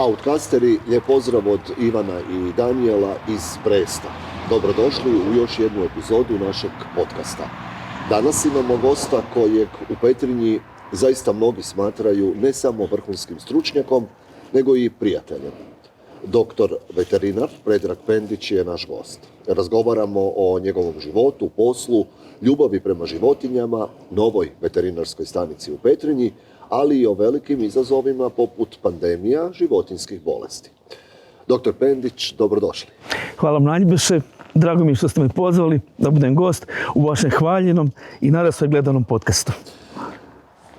Outcasteri, lijep pozdrav od Ivana i Danijela iz Bresta. Dobrodošli u još jednu epizodu našeg podcasta. Danas imamo gosta kojeg u Petrinji zaista mnogi smatraju ne samo vrhunskim stručnjakom, nego i prijateljem. Doktor veterinar Predrag Pendić je naš gost. Razgovaramo o njegovom životu, poslu, ljubavi prema životinjama, novoj veterinarskoj stanici u Petrinji, ali i o velikim izazovima poput pandemija životinjskih bolesti. Doktor Pendić, dobrodošli. Hvala vam najljepše. Drago mi je što ste me pozvali da budem gost u vašem hvaljenom i nadasve gledanom podcastu.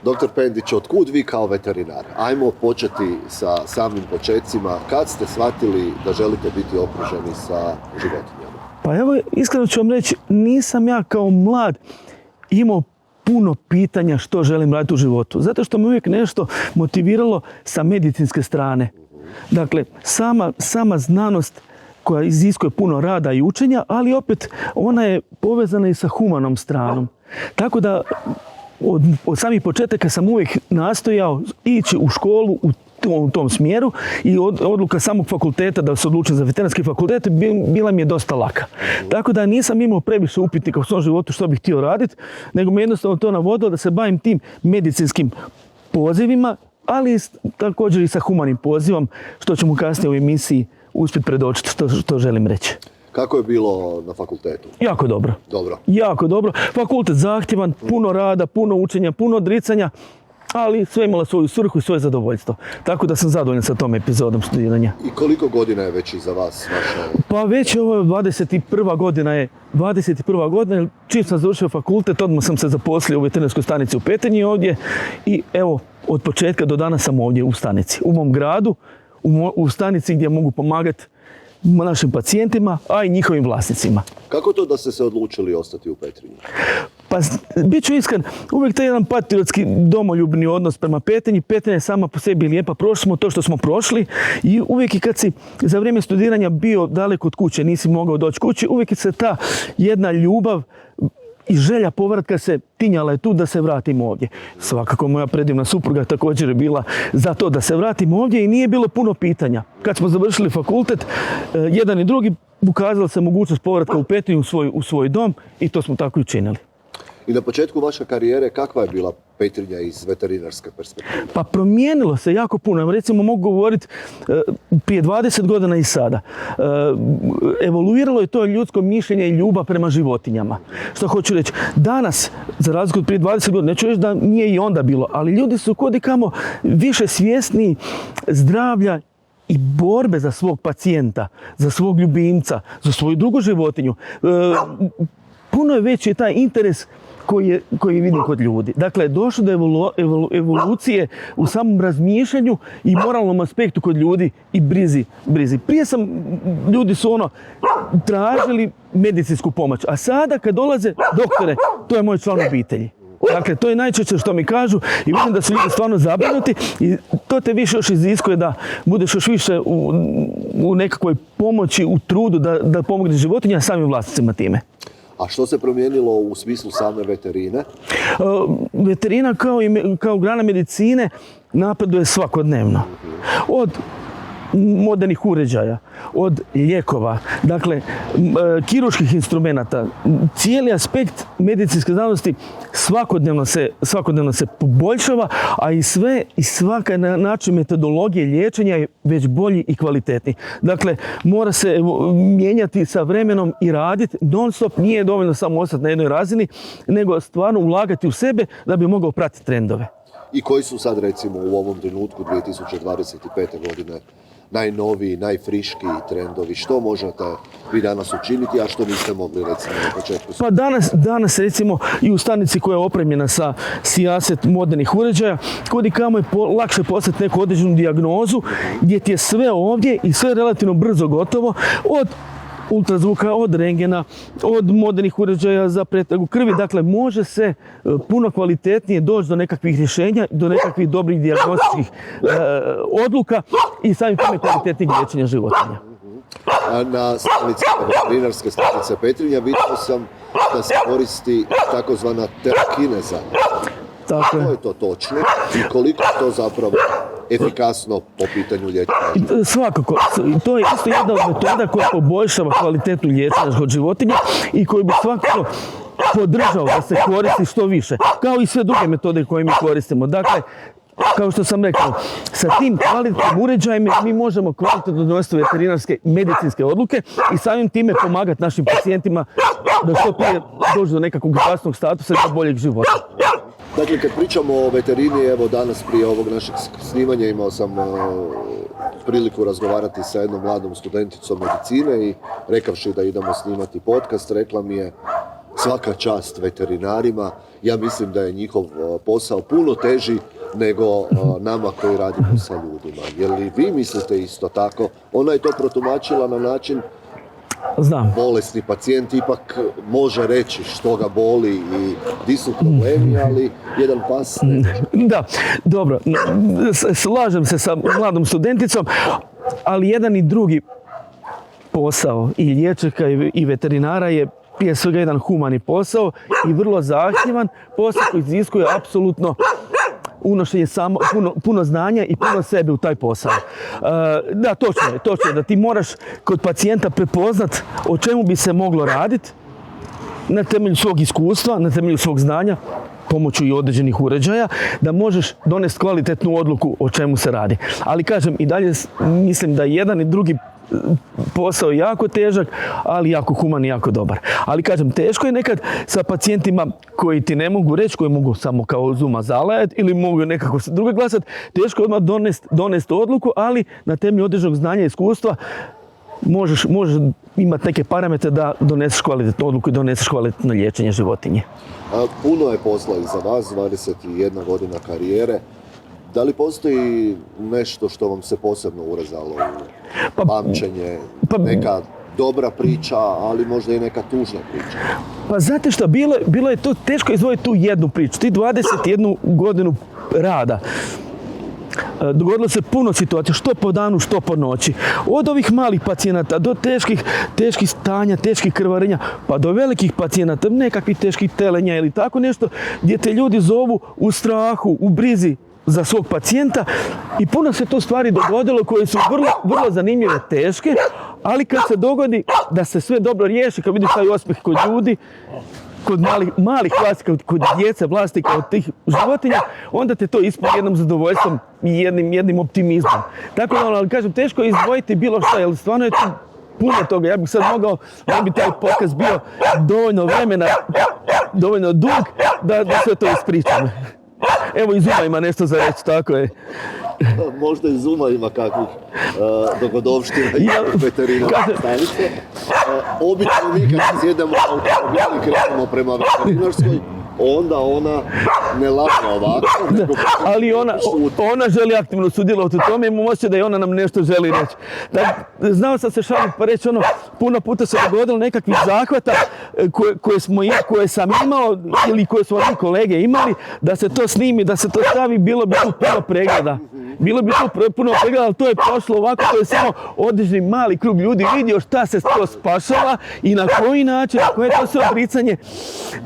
Doktor Pendić, otkud vi kao veterinar? Ajmo početi sa samim počecima. Kad ste shvatili da želite biti okruženi sa životinjama? Pa evo, iskreno ću vam reći, nisam ja kao mlad imao puno pitanja što želim raditi u životu. Zato što me uvijek nešto motiviralo sa medicinske strane. Dakle, sama znanost koja iziskuje puno rada i učenja, ali opet ona je povezana i sa humanom stranom. Tako da od samih početaka sam uvijek nastojao ići u školu u tom smjeru i odluka samog fakulteta da se odlučim za veterinarski fakultet bila mi je dosta laka. Tako da nisam imao previše upitnika u svom životu što bih htio raditi, nego me jednostavno to navodilo da se bavim tim medicinskim pozivima, ali također i sa humanim pozivom, što ćemo kasnije u emisiji uspjeti predočiti što želim reći. Kako je bilo na fakultetu? Jako dobro. Dobro. Jako dobro. Fakultet zahtjevan, puno rada, puno učenja, puno odricanja, ali sve imala svoju svrhu i svoje zadovoljstvo. Tako da sam zadovoljan sa tom epizodom studiranja. I koliko godina je već iza vas? Pa već ovo je 21. godina je. 21. godina, čim sam završio fakultet, odmah sam se zaposlio u veterinarskoj stanici u Petrinji ovdje i evo, od početka do danas sam ovdje u stanici. U mom gradu, u stanici gdje mogu pomagati našim pacijentima, a i njihovim vlasnicima. Kako to da ste se odlučili ostati u Petrinji? Pa, bit ću iskren, uvijek taj jedan patriotski domoljubni odnos prema Petrinji. Petrinja je sama po sebi lijepa, prošli smo to što smo prošli i uvijek i kad si za vrijeme studiranja bio daleko od kuće, nisi mogao doći kući, uvijek se ta jedna ljubav i želja povratka se tinjala je tu da se vratim ovdje. Svakako moja predivna supruga također je bila za to da se vratim ovdje i nije bilo puno pitanja. Kad smo završili fakultet, jedan i drugi ukazala se mogućnost povratka u Petrinju u svoj dom i to smo tako i učinili. I na početku vaše karijere kakva je bila Petrinja iz veterinarske perspektive? Pa promijenilo se jako puno. Recimo mogu govoriti prije 20 godina i sada. Evoluiralo je to ljudsko mišljenje i ljubav prema životinjama. Što hoću reći, danas, za razliku od prije 20 godina, neću reći da nije i onda bilo, ali ljudi su kudikamo više svjesni zdravlja i borbe za svog pacijenta, za svog ljubimca, za svoju drugu životinju. Puno je veći taj interes koji vidim kod ljudi. Dakle, došlo do evolucije u samom razmišljanju i moralnom aspektu kod ljudi i brizi. Prije ljudi su tražili medicinsku pomoć, a sada kad dolaze doktore, to je moj član obitelji. Dakle, to je najčešće što mi kažu i vidim da su ljudi stvarno zabrinuti i to te više još iziskuje da budeš još više u nekakvoj pomoći, u trudu da pomogneš životinja, a samim vlasnicima time. A što se promijenilo u smislu same veterine? Veterina kao grana medicine napreduje svakodnevno. Od modernih uređaja, od lijekova, dakle, kirurških instrumenata, cijeli aspekt medicinske znanosti svakodnevno se poboljšava, a i svaka način metodologije liječenja je već bolji i kvalitetniji. Dakle, mora se mijenjati sa vremenom i raditi non stop, nije dovoljno samo ostati na jednoj razini, nego stvarno ulagati u sebe da bi mogao pratiti trendove. I koji su sad recimo u ovom trenutku 2025. godine najnoviji, najfriškiji trendovi? Što možete vi danas učiniti, a što niste mogli recimo na početku? Pa danas recimo i u stanici koja je opremljena sa sijaset modernih uređaja, kudikamo je lakše poslati neku određenu dijagnozu gdje ti je sve ovdje i sve relativno brzo gotovo, od ultrazvuka, od rengena, od modernih uređaja za pretragu krvi. Dakle, može se puno kvalitetnije doći do nekakvih rješenja, do nekakvih dobrih dijagnostičkih odluka i samim time kvalitetnijeg liječenja životinja. Na stanici veterinarske stanice Petrinja vidio sam da se koristi takozvana terakineza. Što je to točno i koliko to zapravo efikasno po pitanju liječenja? Svakako, to je isto jedna od metoda koja poboljšava kvalitetu liječenja kod životinja i koju bi svakako podržao da se koristi što više, kao i sve druge metode koje mi koristimo. Dakle, kao što sam rekao, sa tim kvalitetnim uređajem mi možemo kvalitetno donositi veterinarske medicinske odluke i samim time pomagati našim pacijentima da što prije dođu do nekakvog zdravstvenog statusa i do boljeg života. Dakle, kad pričamo o veterini, evo danas prije ovog našeg snimanja imao sam priliku razgovarati sa jednom mladom studenticom medicine i rekavši da idemo snimati podcast, rekla mi je svaka čast veterinarima, ja mislim da je njihov posao puno teži nego nama koji radimo sa ljudima. Je li vi mislite isto tako? Ona je to protumačila na način Znam. bolesni pacijent ipak može reći što ga boli i di su problemi, ali jedan pas ne može. Da, dobro, slažem se sa mladom studenticom, ali jedan i drugi posao i liječnika i veterinara je prije svega jedan humani posao i vrlo zahtjevan posao koji iziskuje apsolutno unošenje puno znanja i puno sebe u taj posao. Da, točno je da ti moraš kod pacijenta prepoznat o čemu bi se moglo raditi na temelju svog iskustva, na temelju svog znanja, pomoću i određenih uređaja, da možeš donesti kvalitetnu odluku o čemu se radi. Ali kažem, i dalje mislim da jedan i drugi posao je jako težak, ali jako human i jako dobar. Ali kažem, teško je nekad sa pacijentima koji ti ne mogu reći, koji mogu samo kao zuma zalajati ili mogu nekako se drugo glasati, teško je odmah donesti odluku, ali na temelju određenog znanja i iskustva možeš imati neke parametre da doneseš kvalitetnu odluku i doneseš kvalitetno liječenje životinje. Puno je posla iza vas, 21 godina karijere. Da li postoji nešto što vam se posebno urezalo u pamćenje, neka dobra priča, ali možda i neka tužna priča? Pa znate što, bilo je to teško izvojiti tu jednu priču. Ti 21 godinu rada. Dogodilo se puno situacija, što po danu, što po noći. Od ovih malih pacijenata do teških stanja, teških krvarenja, pa do velikih pacijenata, nekakvih teških telenja ili tako nešto, gdje te ljudi zovu u strahu, u brizi za svog pacijenta i puno se to stvari dogodilo koje su vrlo zanimljive, teške, ali kad se dogodi da se sve dobro riješi, kad vidiš taj osmijeh kod ljudi, kod malih vlasnika, kod djece vlasnika od tih životinja, onda te to ispuni jednom zadovoljstvom i jednim optimizmom. Tako da, ali kažem, teško je izdvojiti bilo što, jer stvarno je tu puno toga. Ja bih sad mogao, da bi taj podcast bio dovoljno vremena, dovoljno dug, da sve to ispričam. Evo i Zuma ima nešto za reći, tako je. Možda i Zuma ima kakvih dogodovština i veterinarske stanice. Obično mi kad sjedemo u automobil i krenemo prema veterinarskoj, onda ona ne laže ovako. Ali ona želi aktivno sudjelovati u tome i moće da i ona nam nešto želi reći. Znao sam se šaliti pa reći puno puta se dogodilo nekakvih zahvata koje sam imao ili koje su oni kolege imali, da se to snimi, da se to stavi, bilo bi tu puno pregleda. Bilo bi tu puno pregleda, ali to je prošlo ovako, to je samo određeni mali krug ljudi vidio šta se to spašava i na koji način, koje je to sve odricanje.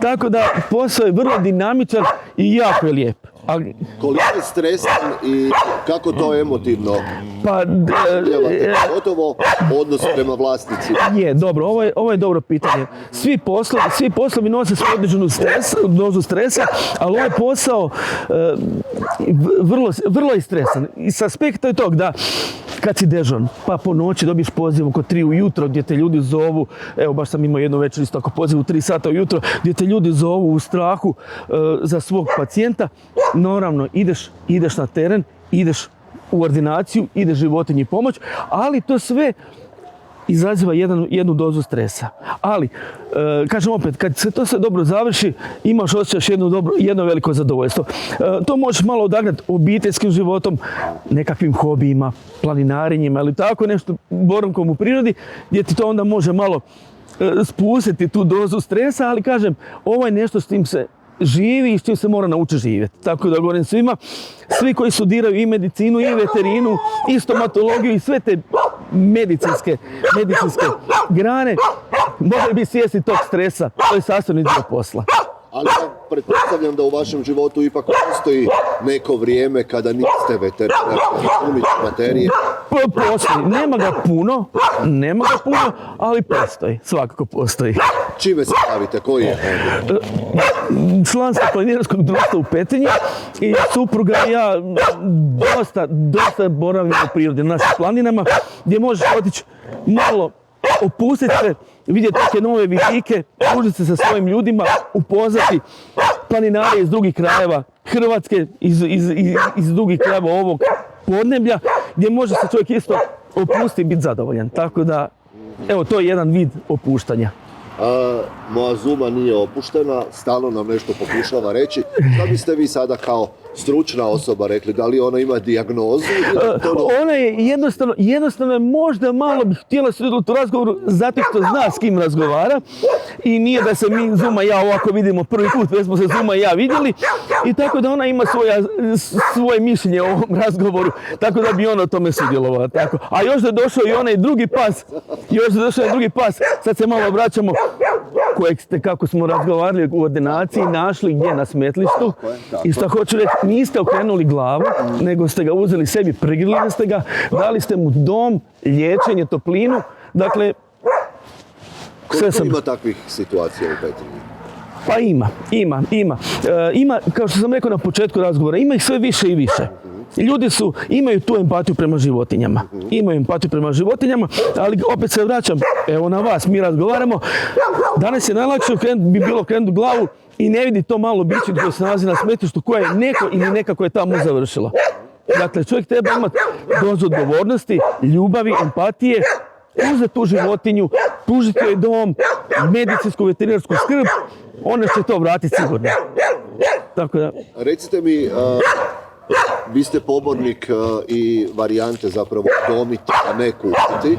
Tako da posao je vrlo dinamičan i jako je lijep. Koliko je stresan i kako to emotivno gotovo odnos prema vlasnicima? Je, dobro, ovo je dobro pitanje. Svi poslovi nose svoju određenu dozu stresa, ali ovaj posao vrlo je stresan. I s aspekta je tog da kad si dežuran, pa po noći dobiš poziv oko 3 ujutro gdje te ljudi zovu, evo baš sam imao jednu večer isto ako poziv u 3 sata ujutro, gdje te ljudi zovu u strahu za svog pacijenta, naravno ideš na teren, ideš u ordinaciju, ideš životinji pomoć, ali to sve izaziva jednu dozu stresa. Ali, kažem opet, kad se to sve dobro završi, imaš osjećaš jedno veliko zadovoljstvo. To možeš malo odagnati obiteljskim životom, nekakvim hobijima, planinarenjima ili tako nešto, boravkom u prirodi, gdje ti to onda može malo spustiti tu dozu stresa, ali kažem, ovo je nešto s tim se živi i s čim se mora naučiti živjeti. Tako da govorim svima, svi koji studiraju i medicinu, i veterinu, i stomatologiju, i sve te medicinske grane, moraju biti svjesni tog stresa. To je sastavni dio posla. Ali pretpostavljam da u vašem životu ipak postoji neko vrijeme kada niste veterinar, umić materije. Postoji, nema ga puno, ali postoji, svakako postoji. Čime se bavite, koji je? Član sam planinarskog društva u Petrinji i supruga i ja dosta boravimo u prirodi na našim planinama, gdje možeš otići malo opustiti se, vidjeti neke nove vidike, družiti se sa svojim ljudima, upoznati planinare iz drugih krajeva Hrvatske, iz drugih krajeva ovog podneblja, gdje može se čovjek isto opustiti i biti zadovoljan. Tako da, evo, to je jedan vid opuštanja. Moja zuma nije opuštena, stalno nam nešto pokušava reći. Šta biste vi sada kao stručna osoba rekli? Da li ona ima dijagnozu? Ona je jednostavno možda malo bi htjela sudjelovati u razgovoru zato što zna s kim razgovara i nije da se mi Zuma i ja ovako vidimo prvi put, već smo se Zuma i ja vidjeli i tako da ona ima svoje mišljenje o ovom razgovoru, tako da bi ona o tome sudjelovala. Tako. A još da je došao i onaj drugi pas, sad se malo vraćamo kojeg ste, kako smo razgovarali u ordinaciji, našli gdje na smetlištu. I što hoću reći, niste okrenuli glavu, nego ste ga uzeli sebi, prigrlili ste ga, dali ste mu dom, liječenje, toplinu. Dakle, koliko ima takvih situacija u Petrinji? Pa ima, kao što sam rekao na početku razgovora, ima ih sve više i više. Ljudi imaju tu empatiju prema životinjama, ali opet se vraćam, evo na vas, mi razgovaramo. Danas je najlakše bi bilo krenuti u glavu i ne vidi to malo biće koje se nalazi na smetlištu koje je neko ili neka koja je tamo završila. Dakle, čovjek treba imati dozu odgovornosti, ljubavi, empatije, uzeti tu životinju, pružiti joj dom, medicinsku, veterinarsku skrb, ona će to vratiti sigurno. Tako da. Recite mi, vi ste pobornik i varijante zapravo domiti, a ne kupiti.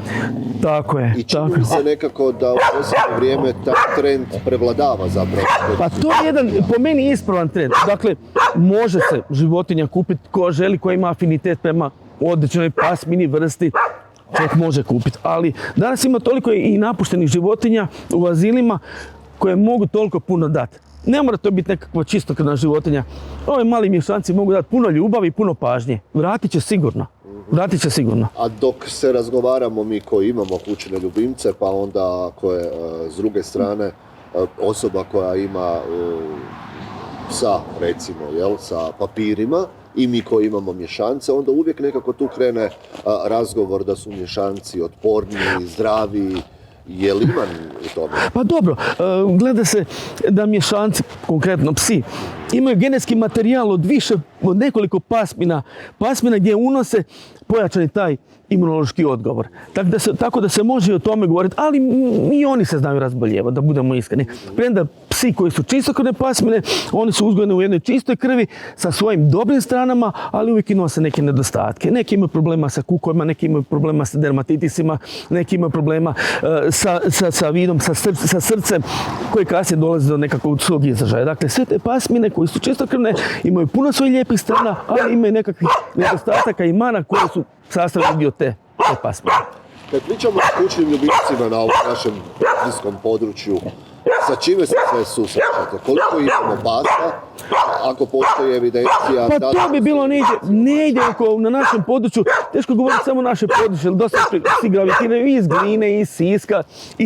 Tako je. I čini mi se nekako da u posljednje vrijeme taj trend prevladava zapravo. Pa to je jedan, po meni, ispravan trend. Dakle, može se životinja kupiti ko želi, ko ima afinitet prema određenoj pasmini, vrsti, čovjek može kupiti. Ali danas ima toliko i napuštenih životinja u azilima koje mogu toliko puno dati. Ne mora to biti nekakva čistokrvna životinja. Ovi mali mješanci mogu dati puno ljubavi i puno pažnje. Vratit će sigurno. A dok se razgovaramo mi koji imamo kućne ljubimce, pa onda ako je s druge strane osoba koja ima psa, recimo, sa papirima, i mi koji imamo mješance, onda uvijek nekako tu krene razgovor da su mješanci otporniji, zdraviji. Je li ima u tome? Pa dobro, gleda se da mješanci, konkretno psi, imaju genetski materijal od nekoliko pasmina gdje unose pojačani taj imunološki odgovor. Tako da se može o tome govoriti, ali i oni se znaju razboljevati, da budemo iskreni. Premda psi koji su čistokrvne pasmine, oni su uzgojeni u jednoj čistoj krvi sa svojim dobrim stranama, ali uvijek i nose neke nedostatke. Neki imaju problema sa kukovima, neki imaju problema sa dermatitisima, neki imaju problema sa vidom, sa srcem, koji kasnije dolaze do nekakvog svog izražaja. Dakle, sve te pasmine koji su čistokrvne imaju puno svojih lijepih strana, ali imaju nekakvih nedostataka i mana koji su sastavni dio te pasmine. Kad pričamo o kućnim ljubimcima na ovom našem bliskom području, sa čime se sve susrećete? Koliko imamo pasa? Ako postoji evidencija... Pa to bi bilo negdje na našem području, teško govoriti samo naše područje, jer dosta svi gravitiraju iz Gline, iz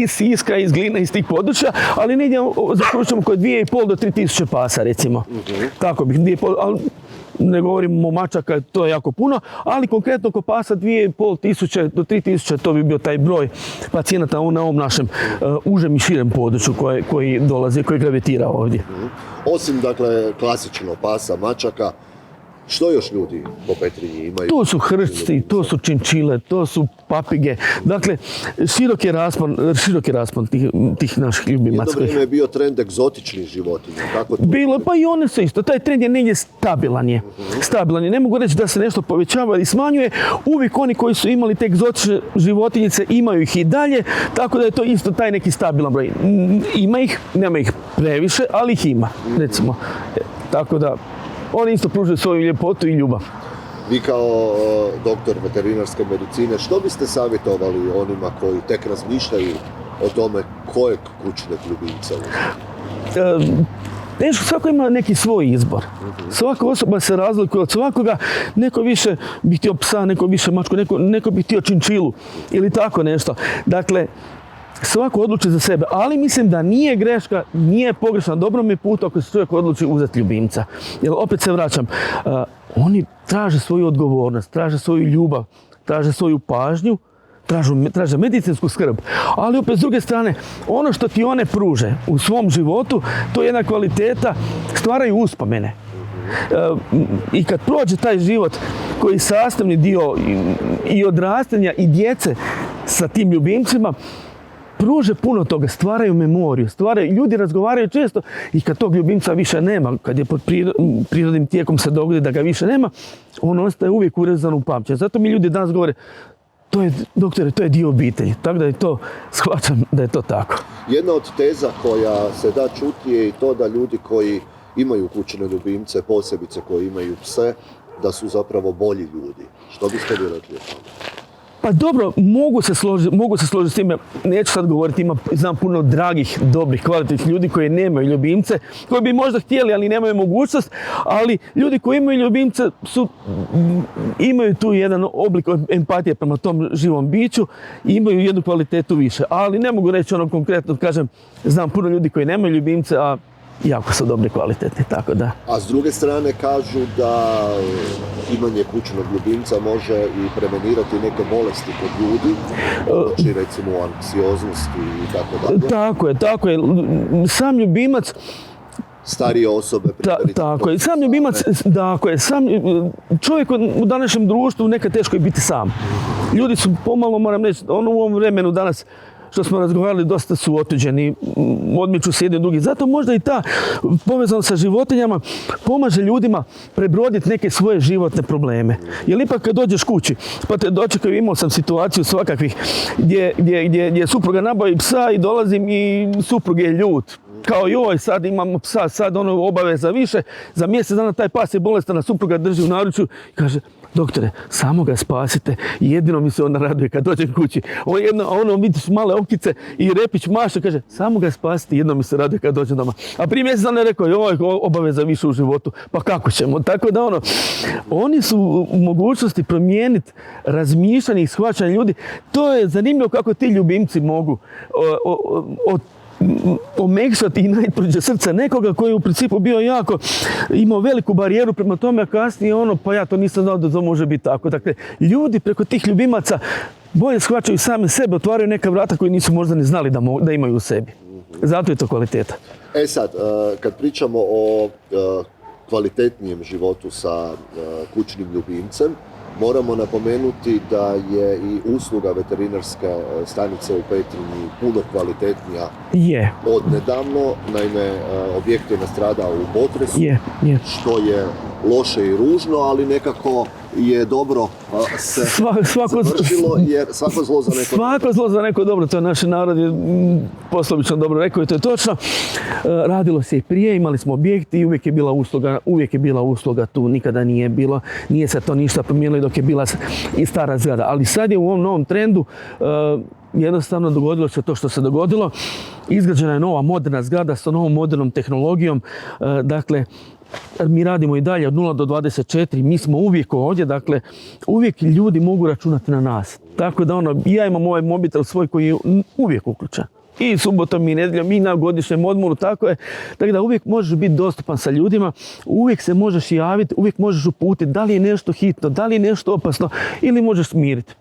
Siska, iz Gline, iz tih područja, ali negdje zaključujemo oko 2,5 do 3.000 pasa, recimo. Tako bih, 2,5, ali ne govorimo o mačaka, to je jako puno, ali konkretno oko pasa 2.500 do 3.000, to bi bio taj broj pacijenata na ovom našem užem i širem području koji dolazi, koji gravitira ovdje. Osim, dakle, klasično pasa, mačaka, što još ljudi po Petrinji imaju? To su hrčci, to su činčile, to su papige. Dakle, širok je raspon tih naših ljubimaca. Jedno vrijeme je bio trend egzotičnih životinja. Bilo, pa i one su isto. Taj trend je negdje stabilan je. Ne mogu reći da se nešto povećava ili smanjuje. Uvijek oni koji su imali te egzotične životinjice imaju ih i dalje, tako da je to isto taj neki stabilan broj. Ima ih, nema ih previše, ali ih ima, recimo. Tako da oni isto pružaju svoju ljepotu i ljubav. Vi kao doktor veterinarske medicine, što biste savjetovali onima koji tek razmišljaju o tome kojeg kućnog ljubimca uzeti? Nešto, svako ima neki svoj izbor. Svaka osoba se razlikuje od svakoga. Neko više bi htio psa, neko više mačku, neko bi htio činčilu ili tako nešto. Dakle, svako odluči za sebe, ali mislim da nije greška, nije pogrešno na dobrom je putu ako se čovjek odluči uzeti ljubimca. Jer opet se vraćam, oni traže svoju odgovornost, traže svoju ljubav, traže svoju pažnju, traže medicinsku skrb, ali opet s druge strane, ono što ti one pruže u svom životu, to je jedna kvaliteta, stvaraju uspomene. I kad prođe taj život koji je sastavni dio i odrastanja i djece sa tim ljubimcima, pruže puno toga, stvaraju memoriju, ljudi razgovaraju često i kad tog ljubimca više nema, kad je pod prirodnim tijekom se dogodi da ga više nema, on ostaje uvijek urezan u pamćenje. Zato mi ljudi danas govore, doktore, to je dio obitelji, tako da je to, shvaćam da je to tako. Jedna od teza koja se da čuti je i to da ljudi koji imaju kućne ljubimce, posebice koji imaju pse, da su zapravo bolji ljudi. Što biste vi rekli o tome? Pa dobro, mogu se složiti s time, neću sad govoriti, znam puno dragih, dobrih, kvalitetnih ljudi koji nemaju ljubimce, koji bi možda htjeli, ali nemaju mogućnost, ali ljudi koji imaju ljubimce imaju tu jedan oblik empatije prema tom živom biću i imaju jednu kvalitetu više, ali ne mogu reći ono konkretno, kažem, znam puno ljudi koji nemaju ljubimce, a jako su dobri, kvalitetni, tako da. A s druge strane kažu da imanje kućnog ljubimca može i prevenirati neke bolesti kod ljudi, znači recimo anksioznosti i tako dalje. Tako je. Sam ljubimac, starije osobe. Tako je. Sam ljubimac, čovjek u današnjem društvu nekad teško je biti sam. Ljudi su pomalo, moram reći, u ovom vremenu danas, što smo razgovarali, dosta su otuđeni, odmiču se jedni drugi. Zato možda i ta povezano sa životinjama pomaže ljudima prebroditi neke svoje životne probleme. Jer ipak kad dođeš kući, pa te dočekaju, imao sam situaciju svakakvih gdje supruga nabavi psa i dolazim i suprug je ljut. Kao joj, sad imamo psa, sad ono obaveza više, za mjesec dana taj pas je bolestan, a supruga drži u naručju i kaže, doktore, samo ga spasite, jedino mi se onda raduje kad dođem kući. Ono vidiš male okice i repić maše, kaže, samo ga spasite, jedino mi se raduje kad dođem doma. A prije mjesec dana je rekao, joj, obaveza više u životu, pa kako ćemo? Tako da oni su u mogućnosti promijeniti razmišljanje i shvaćanje ljudi. To je zanimljivo kako ti ljubimci mogu omekšati i najprođe srce nekoga koji je u principu bio jako, imao veliku barijeru prema tome, a kasnije pa ja to nisam znao da to može biti tako. Dakle, ljudi preko tih ljubimaca bolje shvaćaju same sebe, otvaraju neka vrata koji nisu možda ni znali da imaju u sebi. Zato je to kvaliteta. Sad, kad pričamo o kvalitetnijem životu sa kućnim ljubimcem, moramo napomenuti da je i usluga veterinarske stanice u Petrinji puno kvalitetnija od nedavno. Naime, objekt je nastradao u potresu, što je loše i ružno, ali nekako je dobro se završilo, jer svako zlo za neko Svako zlo za neko dobro, to je naš narod je poslovično dobro rekao i to je točno. Radilo se i prije, imali smo objekti i uvijek je bila usluga tu, nikada nije se to ništa promijenilo dok je bila i stara zgrada. Ali sad je u ovom novom trendu jednostavno dogodilo se to što se dogodilo. Izgrađena je nova moderna zgrada sa novom modernom tehnologijom, dakle, mi radimo i dalje od 0 do 24, mi smo uvijek ovdje, dakle, uvijek ljudi mogu računati na nas. Tako da ja imam ovaj mobitel svoj koji je uvijek uključen. I subotom i nedjeljom i na godišnjem odmoru, tako je. Tako da uvijek možeš biti dostupan sa ljudima, uvijek se možeš javiti, uvijek možeš uputiti da li je nešto hitno, da li je nešto opasno ili možeš smiriti.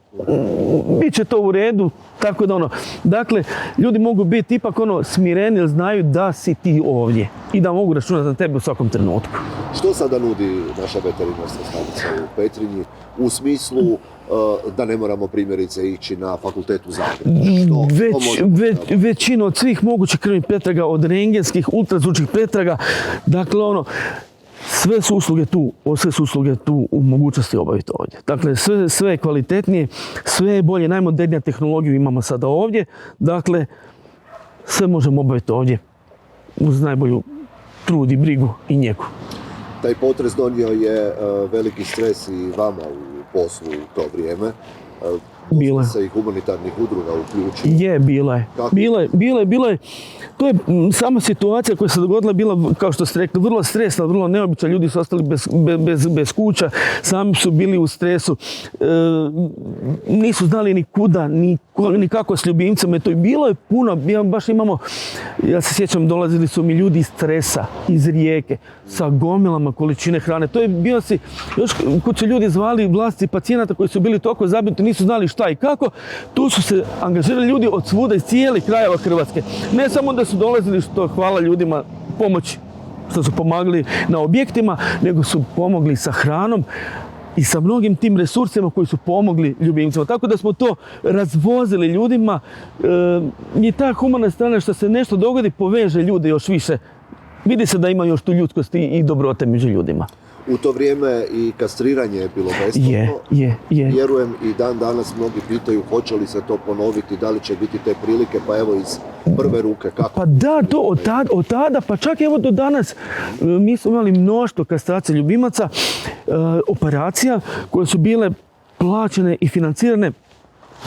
Biće to u redu, tako da dakle, ljudi mogu biti ipak smireni jer znaju da si ti ovdje i da mogu računati na tebe u svakom trenutku. Što sada nudi naša veterinarska stanica u Petrinji u smislu da ne moramo primjerice ići na fakultet u Zagrebu? Većina od svih mogućih krvnih pretraga, od rentgenskih, ultrazvučnih pretraga, dakle sve su usluge tu u mogućnosti obaviti ovdje. Dakle, sve je kvalitetnije, sve je bolje, najmodernija tehnologiju imamo sada ovdje, dakle, sve možemo obaviti ovdje uz najbolju trud i brigu i njegu. Taj potres donio je veliki stres i vama u poslu u to vrijeme. Bila je. se i humanitarnih udruga uključilo. Je, bila je. Kako? Bila je. To je sama situacija koja se dogodila bila, kao što ste rekli, vrlo stresna, vrlo neobična. Ljudi su ostali bez kuća, sami su bili u stresu. Nisu znali ni kuda, ni kako s ljubimcem. To je bilo je puno. Ja se sjećam, dolazili su mi ljudi iz stresa, iz Rijeke, sa gomilama količine hrane. To je bio si, još kad su ljudi zvali vlasti pacijenata koji su bili toliko zabrinuti, nisu znali šta i kako, tu su se angažirali ljudi od svuda iz cijelih krajeva Hrvatske. Ne samo da su dolazili, što hvala ljudima, pomoći, što su pomagali na objektima, nego su pomogli sa hranom i sa mnogim tim resursima koji su pomogli ljubimcima. Tako da smo to razvozili ljudima i ta humana strana što se nešto dogodi poveže ljude još više. Vidi se da ima još tu ljudskosti i dobrote među ljudima. U to vrijeme i kastriranje je bilo besplatno. Je. Vjerujem i dan danas mnogi pitaju hoće li se to ponoviti, da li će biti te prilike, pa evo iz prve ruke kako? Pa da, to od tada, pa čak evo do danas mi smo imali mnoštvo kastracija ljubimaca, operacija koje su bile plaćene i financirane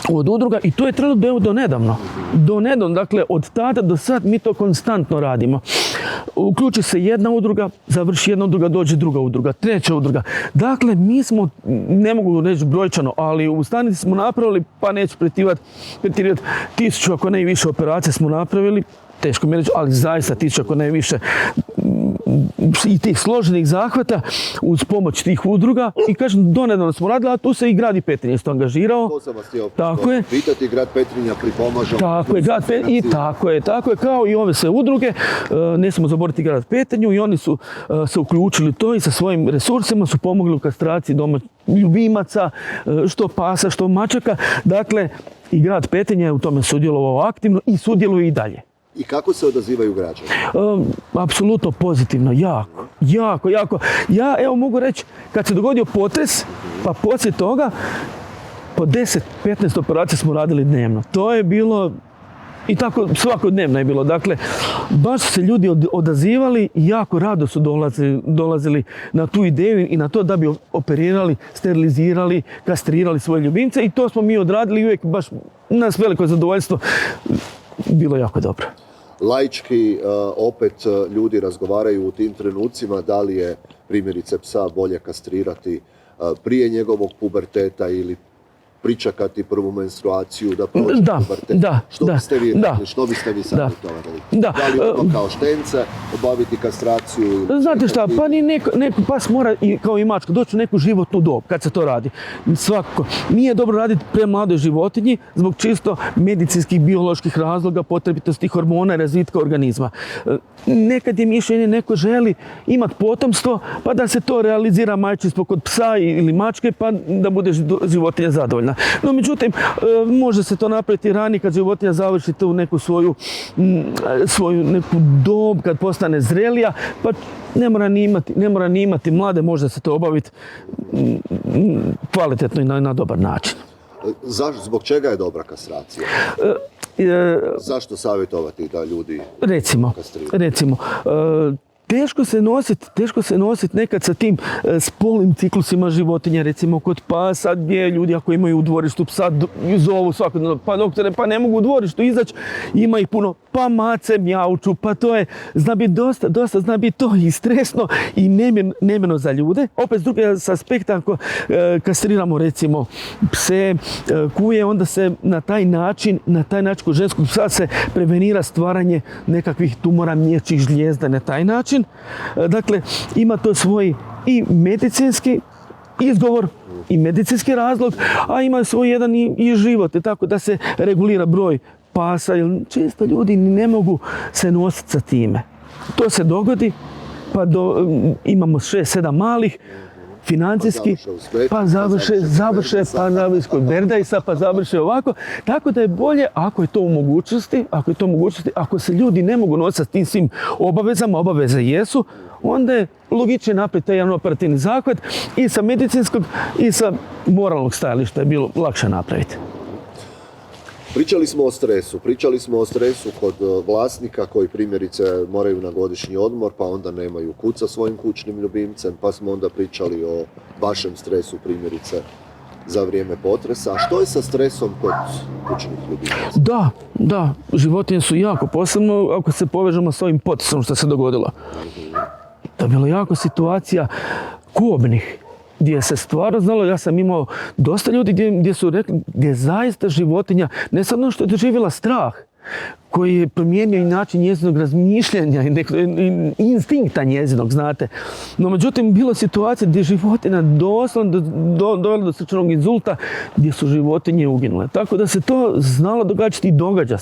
od udruga i to je trajalo do nedavno. Dakle, od tada do sad mi to konstantno radimo. Uključi se jedna udruga, završi jedna udruga, dođe druga udruga, treća udruga. Dakle, mi smo, ne mogu reći brojčano, ali u stanici smo napravili, pa neću pretjerivati, 1000 ako ne i više operacija smo napravili, teško mi reći, ali zaista 1000 ako ne i više i tih složenih zahvata uz pomoć tih udruga i kažem, donedavno smo radili, a tu se i grad i Petrinja isto angažirao. To sam vas htio pitati, grad Petrinja pripomaže. Tako je, kao i ove sve udruge, ne smemo zaboraviti grad Petrinju i oni su se uključili to i sa svojim resursima su pomogli u kastraciji ljubimaca, što pasa, što mačaka. Dakle, i grad Petrinja je u tome sudjelovao aktivno i sudjeluje i dalje. I kako se odazivaju građani? Apsolutno pozitivno, jako. Ja evo mogu reći, kad se dogodio potres, pa poslije toga, po 10-15 operacija smo radili dnevno. To je bilo, i tako svakodnevno je bilo. Dakle, baš su se ljudi odazivali i jako rado su dolazili na tu ideju i na to da bi operirali, sterilizirali, kastrirali svoje ljubimce i to smo mi odradili i uvijek baš nas veliko zadovoljstvo. Bilo jako dobro. Laički opet ljudi razgovaraju u tim trenucima da li je primjerice psa bolje kastrirati prije njegovog puberteta ili pričakati prvu menstruaciju da prođe pubertet. Što biste vi rekli? Što biste vi savjetovali? Da li kao štence obaviti kastraciju? Znate šta, pa neko pas mora kao i mačka doći u neku životnu dob kad se to radi. Svakako. Nije dobro raditi pre mladoj životinji zbog čisto medicinskih, bioloških razloga, potrebitosti hormona i razvitka organizma. Nekad je mišljenje, neko želi imati potomstvo pa da se to realizira majčinstvo kod psa ili mačke pa da bude životinja zadovoljna. No, međutim, može se to napraviti ranije kad životinja završi tu neku svoju neku dob, kad postane zrelija, pa ne mora ni imati mlade, može se to obaviti kvalitetno i na dobar način. Zbog čega je dobra kastracija? Zašto savjetovati da ljudi kastriraju? Recimo, teško se nositi nekad sa tim spolnim ciklusima životinja, recimo kod pasa, gdje ljudi ako imaju u dvorištu psa zovu svakodnevno, pa doktore, pa ne mogu u dvorištu izaći, ima ih puno, pa mace mjauču, pa to je, zna biti dosta zna biti to i stresno i nemjerno za ljude. Opet s druge aspekta, ako kastriramo recimo pse, kuje, onda se na taj način kod ženskog psa se prevenira stvaranje nekakvih tumora mliječnih žlijezda na taj način. Dakle, ima to svoj i medicinski izgovor i medicinski razlog, a ima svoj jedan i život, tako da se regulira broj pasa, jer često ljudi ne mogu se nositi sa time. To se dogodi, pa imamo 6-7 malih, financijski, pa završe kod Berdajsa, pa završe ovako. Tako da je bolje, ako je to u mogućnosti, ako se ljudi ne mogu nositi s tim svim obavezama, obaveze jesu, onda je logičnije napraviti taj jedan operativni zahvat i sa medicinskog i sa moralnog stajališta je bilo lakše napraviti. Pričali smo o stresu kod vlasnika koji primjerice moraju na godišnji odmor pa onda nemaju kud sa svojim kućnim ljubimcem, pa smo onda pričali o vašem stresu primjerice za vrijeme potresa. A što je sa stresom kod kućnih ljubimaca? Da, životinje su jako, posebno ako se povežemo s ovim potresom što se dogodilo. To je bila jako situacija kobnih, gdje se stvarno znalo, ja sam imao dosta ljudi gdje su rekli, gdje zaista životinja, ne samo što je doživjela strah, koji je promijenio i način njezinog razmišljanja i instinkta njezinog, znate. No, međutim, bilo situacija gdje je životinja doslovno dovela do srčanog inzulta, gdje su životinje uginule. Tako da se to znalo događati i događa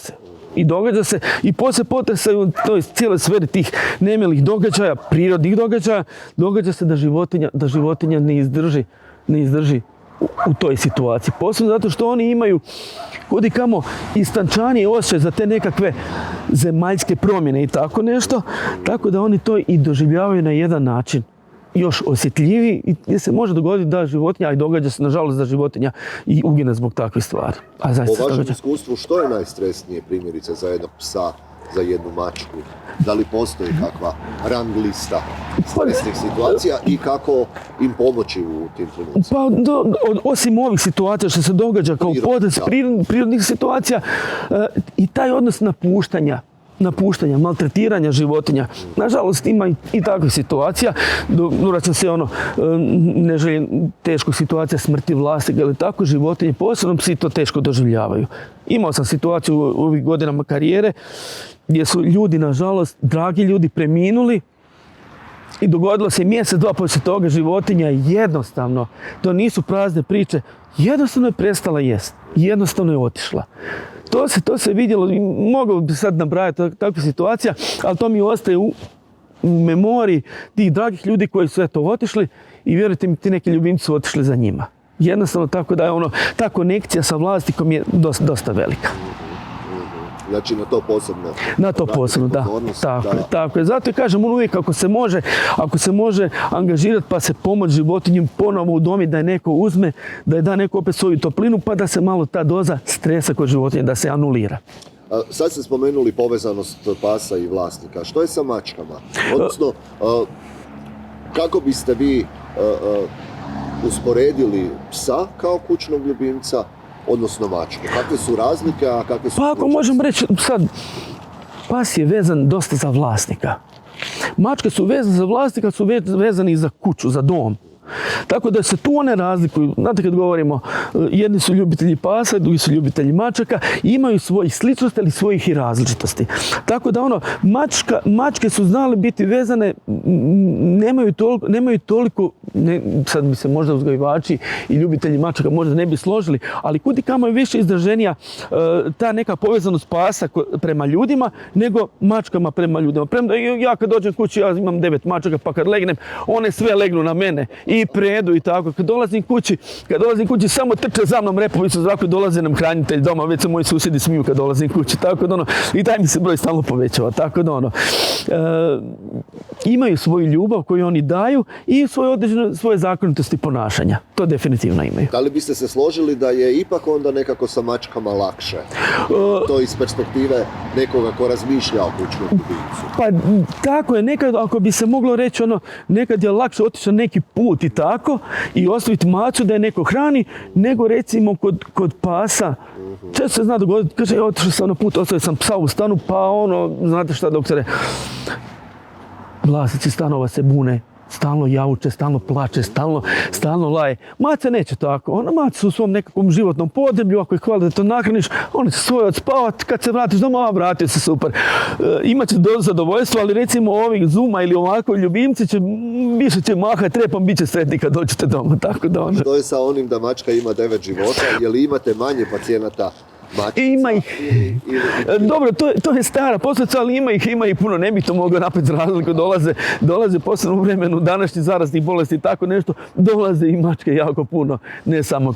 se. I poslije potresa u toj cijeloj sferi tih nemilih događaja, prirodnih događaja, događa se da životinja ne izdrži u toj situaciji. Posebno zato što oni imaju kudikamo istančanije osjećaj za te nekakve zemaljske promjene i tako nešto, tako da oni to i doživljavaju na jedan način još osjetljiviji i gdje se može dogoditi da životinja, a i događa se nažalost da životinja i ugine zbog takvih stvari. Po vašem iskustvu, što je najstresnije primjerice za jednog psa, za jednu mačku? Da li postoji kakva rang lista stresnih situacija i kako im pomoći u tim trenucima? Osim ovih situacija što se događa kao potres prirodnih situacija i taj odnos napuštanja, maltretiranja životinja. Nažalost, ima i takvih situacija. Vraćam se ne želim teškog situacija smrti vlasnika ili tako, životinje, posebno psi to teško doživljavaju. Imao sam situaciju u ovih godinama karijere gdje su ljudi, nažalost, dragi ljudi preminuli i dogodilo se mjesec, dva poslije toga životinja jednostavno, to nisu prazne priče, jednostavno je prestala jest, jednostavno je otišla. To se vidjelo i mogao bi sad nabrajati takve situacija, ali to mi ostaje u memoriji tih dragih ljudi koji su otišli i vjerujte mi, ti neki ljubimci su otišli za njima. Jednostavno tako da je ta konekcija sa vlasnikom je dosta velika. Znači na to posebno. Na to posebno, da. Tako je. Zato i kažem, uvijek ako se može angažirati pa se pomoći životinju ponovo udomiti, da je neko uzme, da je da neko opet svoju toplinu, pa da se malo ta doza stresa kod životinje, da se anulira. Sad ste spomenuli povezanost pasa i vlasnika. Što je sa mačkama? Odnosno, kako biste vi usporedili psa kao kućnog ljubimca, odnosno mačku? Kakve su razlike, a kakve su... Pa ako možemo reći sad, pas je vezan dosta za vlasnika. Mačke su vezane za vlasnika, su vezani za kuću, za dom. Tako da se tu one razlikuju. Znate kad govorimo, jedni su ljubitelji pasa, drugi su ljubitelji mačaka, imaju svojih sličnosti, ali svojih i različitosti. Tako da mačke su znale biti vezane, nemaju toliko, sad bi se možda uzgajivači i ljubitelji mačaka možda ne bi složili, ali kudikamo je više izraženija ta neka povezanost pasa prema ljudima, nego mačkama prema ljudima. Premda ja kad dođem kući, ja imam 9 mačaka, pa kad legnem, one sve legnu na mene i predu i tako. Kad dolazim kući, samo trče za mnom repovi su zraku, dolaze nam hranitelj doma, već se moji susjedi smiju kad dolazim kući, tako da i taj mi se broj stalno povećava, tako da imaju svoju ljubav koju oni daju i svoje zakonitosti ponašanja. To definitivno imaju. Da li biste se složili da je ipak onda nekako sa mačkama lakše? To iz perspektive nekoga ko razmišlja o kućnom ljubimcu. Pa tako je, nekad ako bi se moglo reći nekad je lakše otići na neki put i tako i ostaviti macu da je neko hrani, nego recimo kod pasa. Često se zna dogoditi, kaže, otišao sam na put, ostavio sam psa u stanu, pa znate šta doktore, vlasnici stanova se bune, stalno jauče, stalno plače, stalno laje. Maca neće tako. Maca su u svom nekakvom životnom podneblju, ako ih kvalitetno nahraniš, oni će svoje odspavati, kad se vratiš doma, vratio se super. Imat će zadovoljstvo, ali recimo ovi zuma ili ovako ljubimci više će mahati repom, bit će sretni kad dođete doma. Tako da Što je sa onim da mačka ima 9 života, je li imate manje pacijenata mačica? Ima ih. Dobro, to je stara posljedica, ali ima ih puno, ne bih to mogao napet za razliku. Dolaze posebno u vremenu današnjih zaraznih bolesti i tako nešto, dolaze i mačke jako puno, ne samo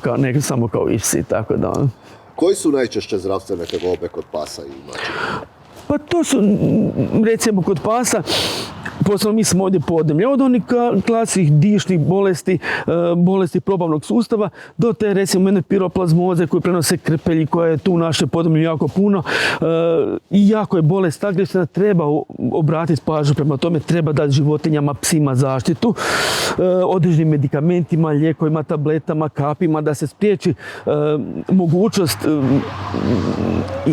kao i psi, tako da. Koji su najčešće zdravstvene tegobe kod pasa i mačaka? Pa to su, recimo kod pasa, posebno mi smo ovdje podneblje, od onih klasnih dišnih bolesti, bolesti probavnog sustava, do te recimo jedne piroplazmoze koje prenose krpelji, koja je tu u naše podneblje jako puno. I jako je bolest ta gdje se treba obratiti pažnju prema tome, treba dati životinjama, psima zaštitu, određenim medikamentima, lijekovima, tabletama, kapima, da se spriječi mogućnost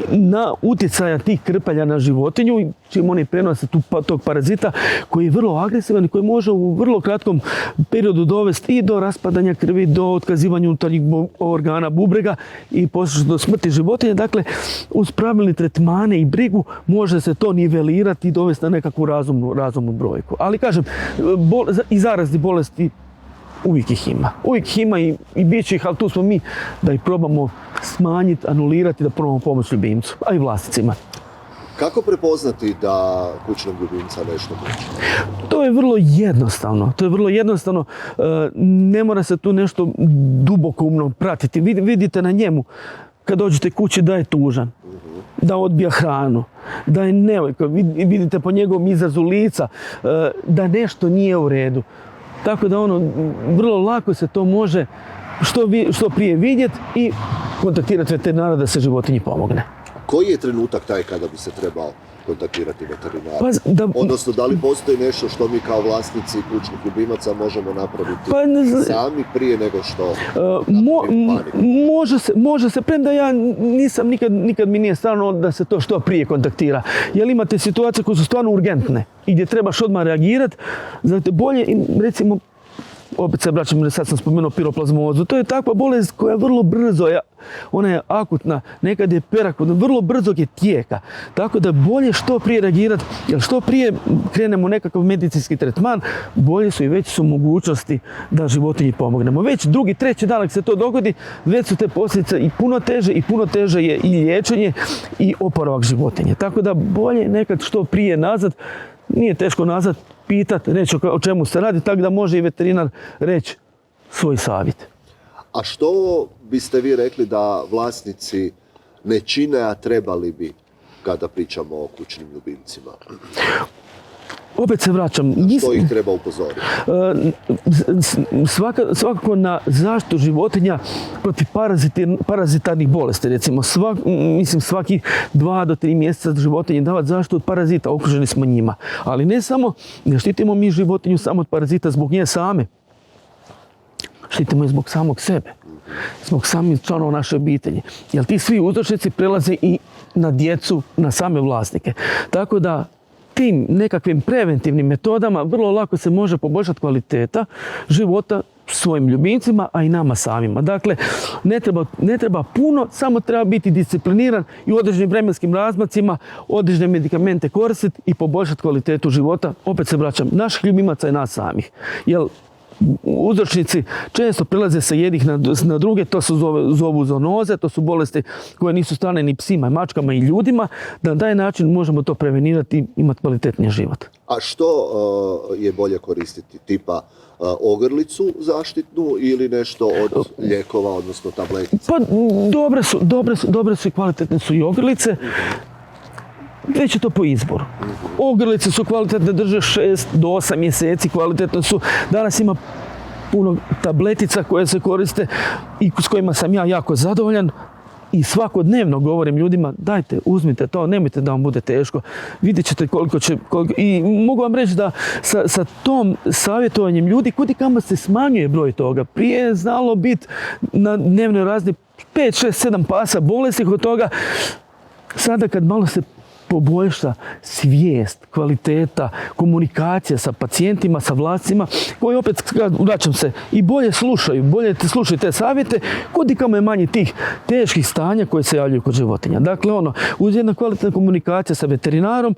na utjecaja tih krpelja na životinju, čim oni prenose tog parazita koji je vrlo agresivan i koji može u vrlo kratkom periodu dovesti i do raspadanja krvi, do otkazivanja unutarnjih organa bubrega i posljedično do smrti životinja. Dakle, uz pravilne tretmane i brigu može se to nivelirati i dovesti na nekakvu razumnu brojku. Ali kažem, i zaraznih bolesti uvijek ih ima. Uvijek ih ima i bit će ih, ali tu smo mi da ih probamo smanjiti, anulirati, da probamo pomoći ljubimcu, a i vlasnicima. Kako prepoznati da kućnog ljubimca nešto muči? To je vrlo jednostavno. Ne mora se tu nešto dubokoumno pratiti. Vidite na njemu, kad dođete kući, da je tužan, da odbija hranu, da je nevoljko. Vidite po njegovom izrazu lica da nešto nije u redu. Tako da vrlo lako se to može što prije vidjeti i kontaktirati veterinara da se životinji pomogne. Koji je trenutak taj kada bi se trebao kontaktirati veterinara? Odnosno, da li postoji nešto što mi kao vlasnici kućnih ljubimaca možemo napraviti sami prije nego što može se, premda ja nisam, nikad mi nije stvarno da se to što prije kontaktira. Jer imate situacije koje su stvarno urgentne i gdje trebaš odmah reagirati, zato bolje, recimo, opet se vraćam, sad sam spomenuo piroplazmozu, to je takva bolest koja je vrlo brzo, ona je akutna, nekad je perakutna, vrlo brzog je tijeka. Tako da bolje što prije reagirati, jer što prije krenemo nekakav medicinski tretman, bolje su i veće su mogućnosti da životinji pomognemo. Već drugi, treći dan ako se to dogodi, već su te posljedice i puno teže je i liječenje i oporavak životinje. Tako da bolje nekad što prije nazad, nije teško nazad, pitati, reći o čemu se radi, tako da može i veterinar reći svoj savjet. A što biste vi rekli da vlasnici ne čine, a trebali bi kada pričamo o kućnim ljubimcima? Opet se vraćam. Što ih treba upozoriti? Svakako na zaštitu životinja protiv parazitarnih bolesti. Recimo, svaki 2 do 3 mjeseca životinje davati zaštitu od parazita, okruženi smo njima. Ali ne samo, ne štitimo mi životinju samo od parazita zbog nje same. Štitimo i zbog samog sebe, zbog samih članova naše obitelji. Jer ti svi uzročnici prelaze i na djecu, na same vlasnike. Tako da tim nekakvim preventivnim metodama vrlo lako se može poboljšati kvaliteta života svojim ljubimcima, a i nama samima. Dakle, ne treba puno, samo treba biti discipliniran i u određenim vremenskim razmacima određene medikamente koristiti i poboljšati kvalitetu života. Opet se vraćam, naših ljubimaca i nas samih. Jer uzročnici često prelaze sa jednih na druge, to se zovu zoonoze, to su bolesti koje nisu strane ni psima, mačkama i ljudima, da na taj način možemo to prevenirati i imati kvalitetniji život. A što je bolje koristiti? Tipa ogrlicu zaštitnu ili nešto od lijekova, odnosno tabletica? Pa dobre su i kvalitetne su i ogrlice. Već je to po izboru. Ogrlice su kvalitetne, drže 6 do 8 mjeseci, kvalitetno su. Danas ima puno tabletica koje se koriste i s kojima sam ja jako zadovoljan. I svakodnevno govorim ljudima, dajte, uzmite to, nemojte da vam bude teško. Vidjet ćete koliko će... I mogu vam reći da sa tom savjetovanjem ljudi kudikamo se smanjuje broj toga. Prije je znalo biti na dnevnoj razini 5, 6, 7 pasa bolesti od toga. Sada kad malo se poboljša svijest, kvaliteta, komunikacija sa pacijentima, sa vlasnicima, koji opet, vraćam se, i bolje slušaju te savjete, kudikamo je manje tih teških stanja koje se javljaju kod životinja. Dakle, uz jednu kvalitetnu komunikaciju sa veterinarom,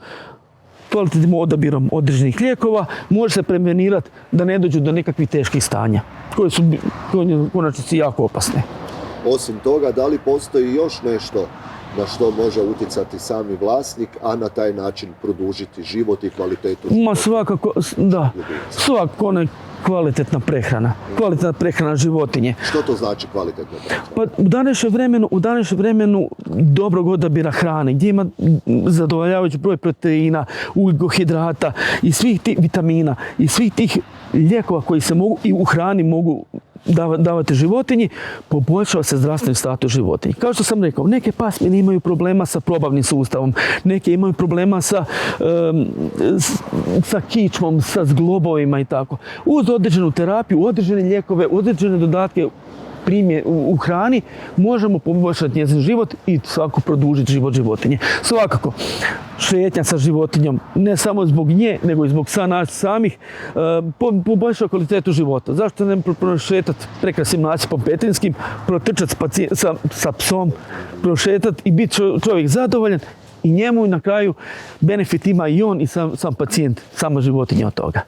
kvalitetnim odabirom određenih lijekova, može se prevenirati da ne dođu do nekakvih teških stanja, koje su u konačnici jako opasne. Osim toga, da li postoji još nešto na što može utjecati sami vlasnik, a na taj način produžiti život i kvalitetu Ma života svakako, da, ljubimca. svakako ona je kvalitetna prehrana životinje. Što to znači kvalitetna prehrana? Pa u današnjem vremenu dobrog odabira hrane, gdje ima zadovoljavajući broj proteina, ugljikohidrata i svih tih vitamina i svih tih lijekova koji se mogu i u hrani mogu davati životinji, poboljšava se zdravstveni status životinji. Kao što sam rekao, neke pasmine imaju problema sa probavnim sustavom, neke imaju problema sa kičmom, sa zglobovima i tako. Uz određenu terapiju, određene lijekove, određene dodatke u hrani možemo poboljšati njezin život i svakako produžiti život životinje. Svakako, šetnja sa životinjom, ne samo zbog nje, nego i zbog nas samih, poboljšava kvalitetu života. Zašto ne prošetati prekrasnim nasipom Petrinjskim, protrčati sa psom, prošetati i biti čovjek zadovoljan i njemu na kraju benefit ima i on i sam pacijent, sama životinja od toga.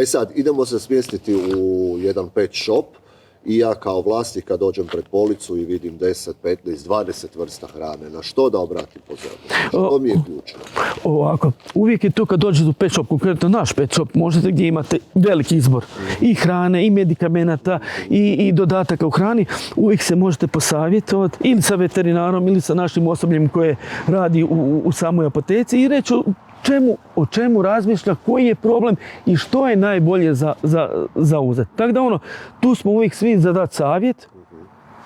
Sad, idemo se smjestiti u jedan pet shop i ja kao vlasnik kad dođem pred policu i vidim 10, 15, 20 vrsta hrane, na što da obratim pozornost? Što mi je ključno? Ovako, uvijek je to kad dođete u pet shop, konkretno naš pet shop, možete gdje imate veliki izbor i hrane, i medikamenata, i dodataka u hrani, uvijek se možete posavjetovati ili sa veterinarom ili sa našim osobljem koje radi u samoj apoteci i reći o čemu razmišlja, koji je problem i što je najbolje za uzeti. Tako da tu smo uvijek svi za dati savjet,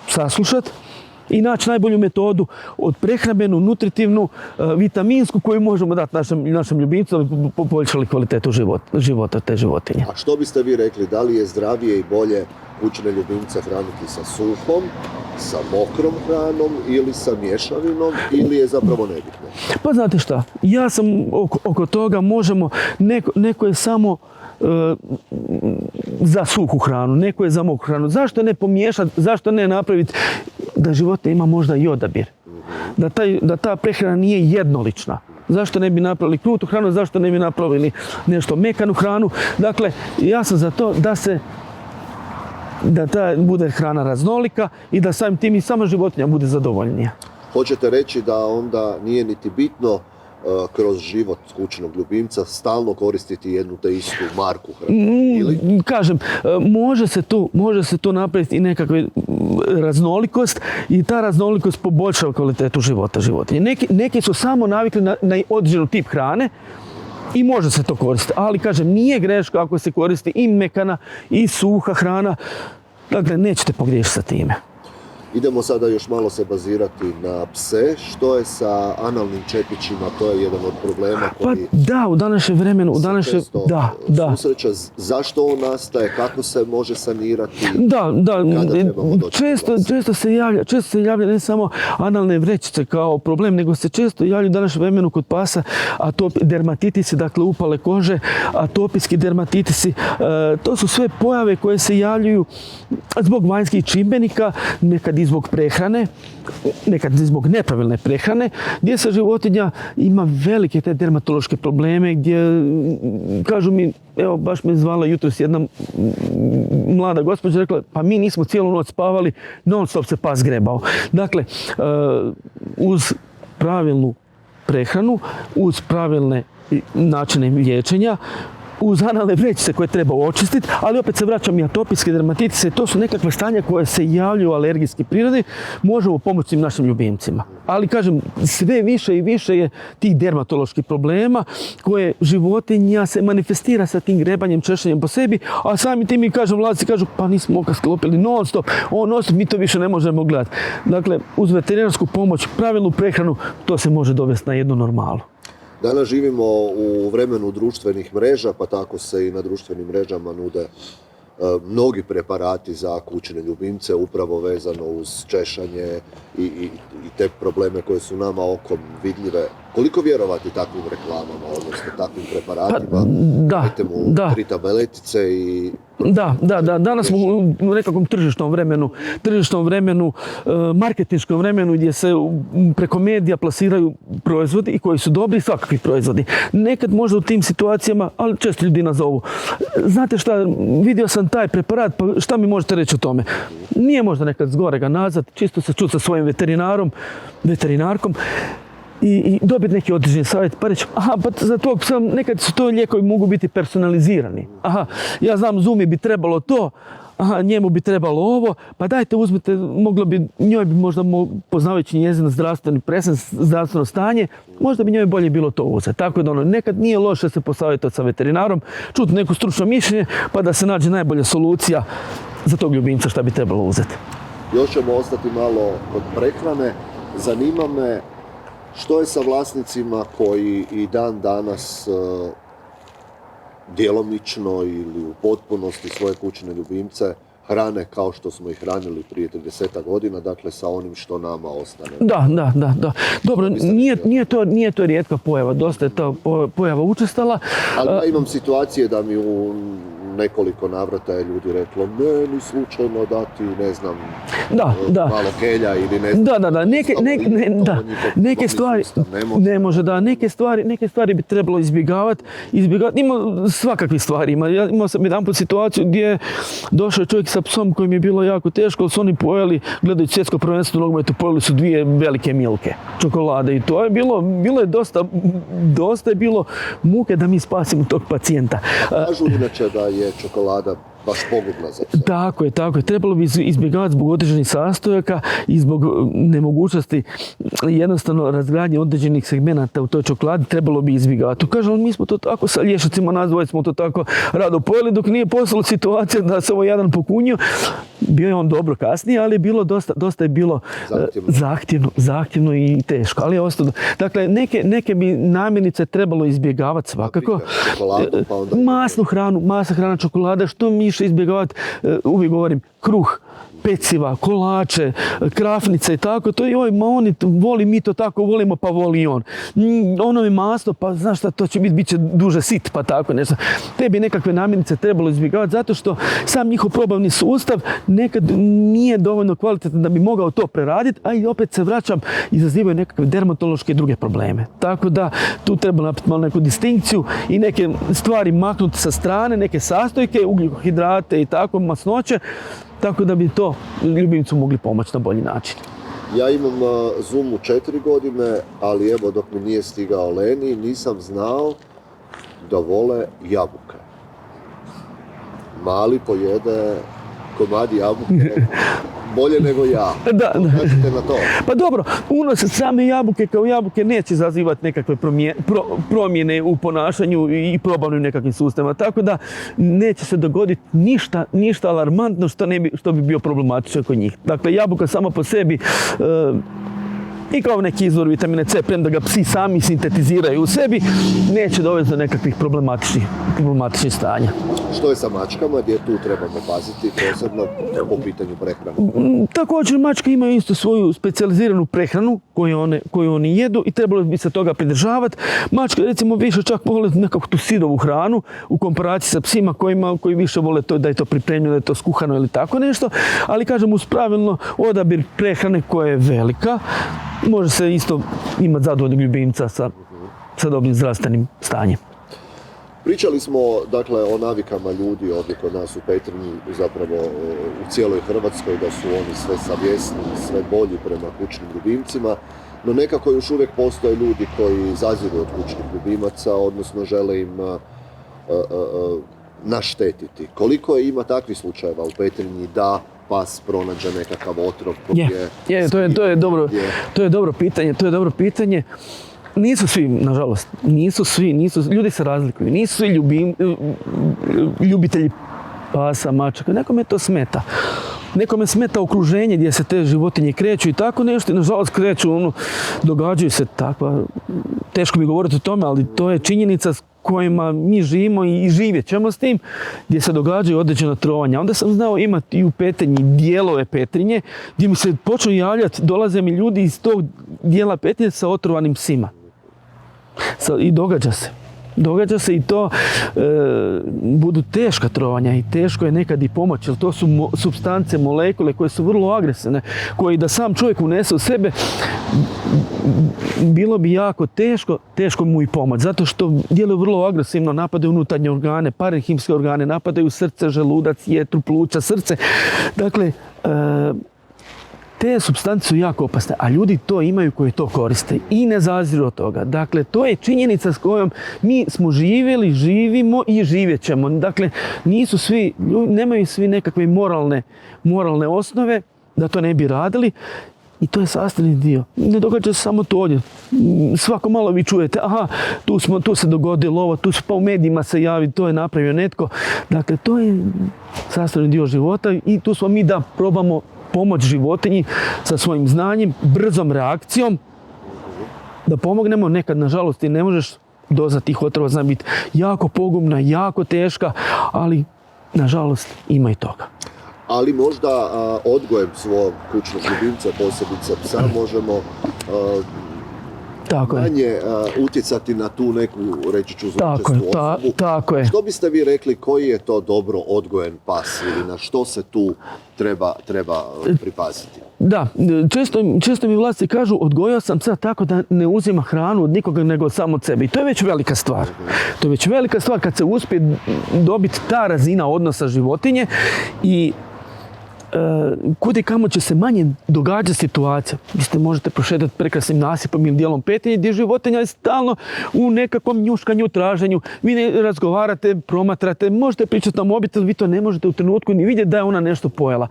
saslušati i naći najbolju metodu od prehrambenu, nutritivnu, vitaminsku koju možemo dati našem ljubimcu da bi poboljšali kvalitetu života te životinje. A što biste vi rekli, da li je zdravije i bolje kućne ljubimce hraniti sa suhom, sa mokrom hranom ili sa mješavinom ili je zapravo nebitno? Pa znate šta, ja sam oko toga neko je samo za suhu hranu, neko je za mokru hranu. Zašto ne pomiješati, zašto ne napraviti da životinja ima možda i odabir? Da ta prehrana nije jednolična. Zašto ne bi napravili krutu hranu, zašto ne bi napravili nešto mekanu hranu? Dakle, ja sam za to da ta bude hrana raznolika i da samim tim i sama životinja bude zadovoljnija. Hoćete reći da onda nije niti bitno kroz život kućnog ljubimca stalno koristiti jednu te istu marku hrane? Ili? Kažem, može se tu napraviti i nekakva raznolikost i ta raznolikost poboljšava kvalitetu života životinje. Neki su samo navikli na određen tip hrane i može se to koristiti, ali kažem, nije greška ako se koristi i mekana i suha hrana, dakle nećete pogriješiti sa time. Idemo sada još malo se bazirati na pse. Što je sa analnim čepićima? To je jedan od problema koji u današnjem vremenu često susreće. Zašto on nastaje? Kako se može sanirati? Često se javlja ne samo analne vrećice kao problem, nego se često javljaju u današnjem vremenu kod pasa dermatitisi, dakle upale kože, atopijski dermatitisi. To su sve pojave koje se javljaju zbog vanjskih čimbenika, nekad i zbog prehrane, nekad i zbog nepravilne prehrane, gdje se životinja ima velike te dermatološke probleme, gdje, kažu mi, evo baš me zvala jutros jedna mlada gospođa, rekla, pa mi nismo cijelu noć spavali, non stop se pas grebao. Dakle, uz pravilnu prehranu, uz pravilne načine liječenja, uz analne vrećice koje treba očistiti, ali opet se vraćam i atopijske dermatitise, to su nekakve stanja koje se javljaju u alergijski prirodi, možemo pomoći našim ljubimcima. Ali kažem, sve više i više je tih dermatoloških problema koje životinja se manifestira sa tim grebanjem, češenjem po sebi, a sami tim mi vlasnici kažu, pa nismo oka sklopili non stop, mi to više ne možemo gledati. Dakle, uz veterinarsku pomoć, pravilnu prehranu, to se može dovesti na jednu normalu. Danas živimo u vremenu društvenih mreža, pa tako se i na društvenim mrežama nude mnogi preparati za kućne ljubimce, upravo vezano uz češanje i te probleme koje su nama okom vidljive. Koliko vjerovati takvim reklamama, odnosno takvim preparatima? Dajte mu 3 tabeletice i Da, danas smo u nekakvom tržišnom vremenu, marketinškom vremenu gdje se preko medija plasiraju proizvodi i koji su dobri, svakakvi proizvodi. Nekad možda u tim situacijama, ali često ljudi nazovu. Znate šta, vidio sam taj preparat, pa šta mi možete reći o tome? Nije možda nekad zgorega nazad, čisto se čuti sa svojim veterinarkom, i dobiti neki određeni savjet, pa reći, aha, pa za tog psa nekad su to lijekovi mogu biti personalizirani. Aha, ja znam Zumi bi trebalo to, aha, njemu bi trebalo ovo, pa dajte uzmite, njoj bi možda poznavajući njezin zdravstveno stanje, možda bi njoj bolje bilo to uzeti. Tako da nekad nije loše se posavjetovati sa veterinarom, čuti neko stručno mišljenje, pa da se nađe najbolja solucija za tog ljubimca šta bi trebalo uzeti. Još ćemo ostati malo od prehrane. Zanima me što je sa vlasnicima koji i dan danas djelomično ili u potpunosti svoje kućne ljubimce hrane kao što smo ih hranili prije 30 godina, dakle sa onim što nama ostane. Da. Dobro, nije to rijetka pojava, dosta je ta pojava učestala. Ali ja imam situacije da mi u nekoliko navrata je ljudi reklo ni slučajno dati, ne znam, malo kelja ili ne znam. Neke stvari ne može, neke stvari bi trebalo izbjegavati. Ima svakakvih stvari. Imao sam jedanput situaciju gdje je došao čovjek sa psom kojim je bilo jako teško, ali su oni pojeli, gledajući svjetsko prvenstvo u nogometu, pojeli su 2 velike milke čokolade i to je bilo je dosta je bilo muke da mi spasimo tog pacijenta. Kažu inače da je čokolada baš pogubna za psa. Tako je. Trebalo bi izbjegavati zbog određenih sastojaka i zbog nemogućnosti jednostavno razgradnje određenih segmenata u toj čokoladi trebalo bi izbjegavati. Kaže, ali mi smo to tako sa liječnicima, nas dvoje smo to tako rado pojeli, dok nije postala situacija da se ovo jedan pokunio. Bio je on dobro kasnije, ali je bilo dosta je bilo zahtjevno i teško. Ali je ostalo. Dakle, neke bi namirnice trebalo izbjegavati svakako. Masnu hrana, čokolada, što mi izbjegavati, uvijek govorim, kruh, peciva, kolače, krafnice i tako, to je oni voli, mi to tako volimo, pa voli i on. Ono je masno, pa znaš šta, to će bit će duže sit, pa tako nešto. Te bi nekakve namirnice trebalo izbjegavati zato što sam njihov probavni sustav nekad nije dovoljno kvalitetan da bi mogao to preraditi, a i opet se vraćam, izazivaju nekakve dermatološke i druge probleme. Tako da tu treba napraviti malo neku distinkciju i neke stvari maknuti sa strane, neke sastojke, ugljikohidrate i tako, masnoće, tako da bi to ljubimcu mogli pomoći na bolji način. Ja imam Zumu 4 godine, ali evo dok mi nije stigao Leni, nisam znao da vole jabuke. Mali pojede komadi jabuke bolje nego ja. Da. Kažete na to? Pa dobro, unos same jabuke kao jabuke neće izazivati nekakve promjene u ponašanju i probavnim nekakvim sustavima. Tako da neće se dogoditi ništa alarmantno što bi bio problematično kod njih. Dakle, jabuka sama po sebi i kao neki izvor vitamina C, premda ga psi sami sintetiziraju u sebi, neće dovesti do nekakvih problematičnih stanja. Što je sa mačkama, gdje tu trebamo paziti, posebno po pitanju prehrane? Također, mačke imaju isto svoju specijaliziranu prehranu koju oni jedu i trebalo bi se toga pridržavati. Mačke, recimo, više čak vole nekako tu sirovu hranu u komparaciji sa psima koji više vole to da je to pripremljeno, da je to skuhano ili tako nešto, ali kažem uz pravilno odabir prehrane koja je velika, može se isto imati zadovoljnog ljubimca sa dobrim zdravstvenim stanjem. Pričali smo, dakle, o navikama ljudi ovdje kod nas u Petrinji, zapravo u cijeloj Hrvatskoj, da su oni sve savjesni, sve bolji prema kućnim ljubimcima, no nekako još uvijek postoje ljudi koji zaziru od kućnih ljubimaca, odnosno žele im naštetiti. Koliko ima takvih slučajeva u Petrinji da pas pronađe nekakav otrov koji je... To je dobro pitanje. Nisu svi, nažalost, ljudi se razlikuju, nisu svi ljubitelji pasa, mačaka, nekome to smeta. Nekome smeta okruženje gdje se te životinje kreću i tako nešto i nažalost kreću, događaju se takva, teško mi govoriti o tome, ali to je činjenica s kojima mi živimo i živjet ćemo s tim, gdje se događaju određena trovanja. Onda sam znao imati i u Petrinji dijelove Petrinje gdje mi se počnu javljati, dolaze mi ljudi iz tog dijela Petrinje sa otrovanim psima. I događa se. Događa se i to, budu teška trovanja i teško je nekad i pomoć, jer to su supstance, molekule koje su vrlo agresivne, koji da sam čovjek unese u sebe, bilo bi jako teško mu i pomoć, zato što djeluju vrlo agresivno, napadaju unutarnje organe, parenhimske organe, napadaju srce, želudac, jetru, pluća, srce. Dakle, te supstance su jako opasne, a ljudi to imaju koji to koriste i ne zaziru od toga. Dakle, to je činjenica s kojom mi smo živjeli, živimo i živjet ćemo. Dakle, nemaju svi nekakve moralne osnove da to ne bi radili i to je sastavni dio. Ne događa se samo to ovdje. Svako malo vi čujete, aha, tu se dogodilo ovo, pa u medijima se javi, to je napravio netko. Dakle, to je sastavni dio života i tu smo mi da probamo pomoć životinji sa svojim znanjem, brzom reakcijom, da pomognemo. Nekad, nažalost, i ne možeš, doza tih otrova zna biti jako pogubna, jako teška, ali, nažalost, ima i toga. Ali možda odgojem svog kućnog ljubimca, posebice psa, možemo manje utjecati na tu neku, reći ću, zločestu osobu. Tako je. Što biste vi rekli, koji je to dobro odgojen pas ili na što se tu treba pripaziti? Da, često mi vlasnici kažu, odgojio sam psa tako da ne uzima hranu od nikoga nego samo od sebe. I to je već velika stvar. To je već velika stvar kad se uspije dobiti ta razina odnosa životinje i kudi kamo će se manje događati situacija. Vi možete prošetati prekrasnim nasipom ili dijelom Petrinje gdje životinja je stalno u nekakvom njuškanju, traženju. Vi ne razgovarate, promatrate, možete pričati na mobitel, vi to ne možete u trenutku ni vidjeti da je ona nešto pojela.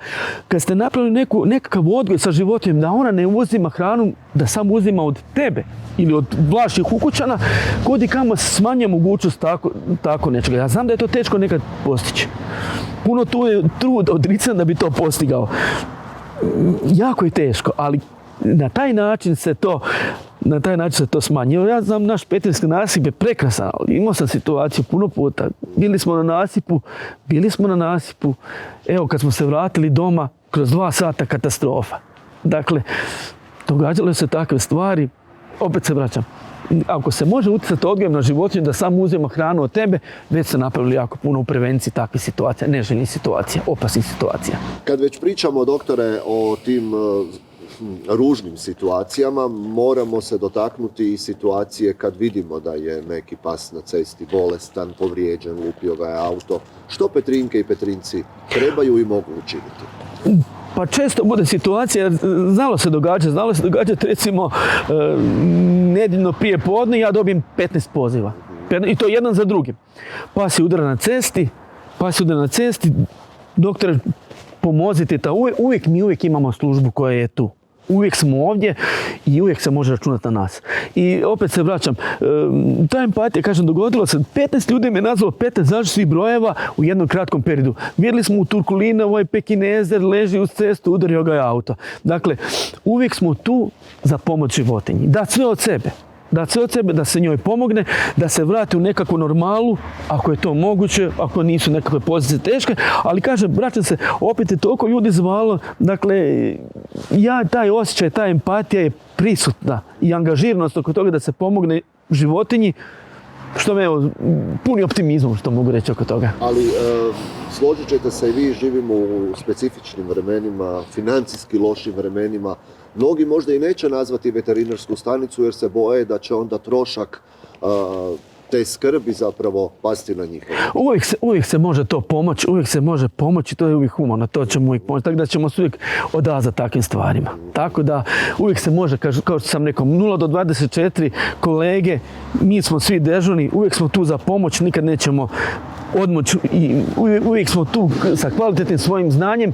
Kad ste napravili nekakav odgoj sa životinjom da ona ne uzima hranu, da samo uzima od tebe ili od vaših ukućana, kudi kamo smanjuje mogućnost tako nečega. Ja znam da je to teško nekad postići. Puno tu je trud odricanja da bi to postigao. Jako je teško, ali na taj način se to smanji. Ja znam, naš petrinjski nasip je prekrasan, ali imao sam situaciju puno puta. Bili smo na nasipu, evo kad smo se vratili doma, kroz 2 sata katastrofa. Dakle, događale se takve stvari, opet se vraćam. Ako se može utjecati odgojem na životinju da samo uzima hranu od tebe, već se napravili jako puno u prevenciji takvih situacija, neželjenih situacija, opasnih situacija. Kad već pričamo, doktore, o tim ružnim situacijama, moramo se dotaknuti i situacije kad vidimo da je neki pas na cesti bolestan, povrijeđen, lupio ga je auto. Što Petrinjke i Petrinjci trebaju i mogu učiniti? Pa često bude situacija, znalo se događati recimo nedjeljno prije podne, ja dobijem 15 poziva. I to jedan za drugim. Pas je udara na cesti, doktore, pomozite, uvijek imamo službu koja je tu. Uvijek smo ovdje i uvijek se može računati na nas. I opet se vraćam, ta empatija, kažem, dogodilo se, 15 ljudi me nazvalo 15 različitih brojeva u jednom kratkom periodu. Vidjeli smo u Turkulina, ovaj pekinezer leži uz cestu, udario ga je auto. Dakle, uvijek smo tu za pomoć životinji. Dati sve od sebe, da se njoj pomogne, da se vrati u nekakvu normalu, ako je to moguće, ako nisu nekakve pozicije teške, ali kažem, vraćam se, opet je toliko ljudi zvalo, dakle, taj osjećaj, ta empatija je prisutna i angažiranost oko toga da se pomogne životinji, što me puni optimizmom, što mogu reći oko toga. Ali složit ćete se i vi, živimo u specifičnim vremenima, financijski lošim vremenima. Mnogi možda i neće nazvati veterinarsku stanicu jer se boje da će onda trošak te skrbi zapravo pasti na njih. Uvijek se može to pomoći, i to je uvijek humano, to ćemo uvijek pomoći, tako da ćemo se uvijek odazvati takvim stvarima. Tako da uvijek se može, kao što sam rekao, 0 do 24 kolege, mi smo svi dežurni, uvijek smo tu za pomoć, nikad nećemo odmoć i uvijek smo tu sa kvalitetnim svojim znanjem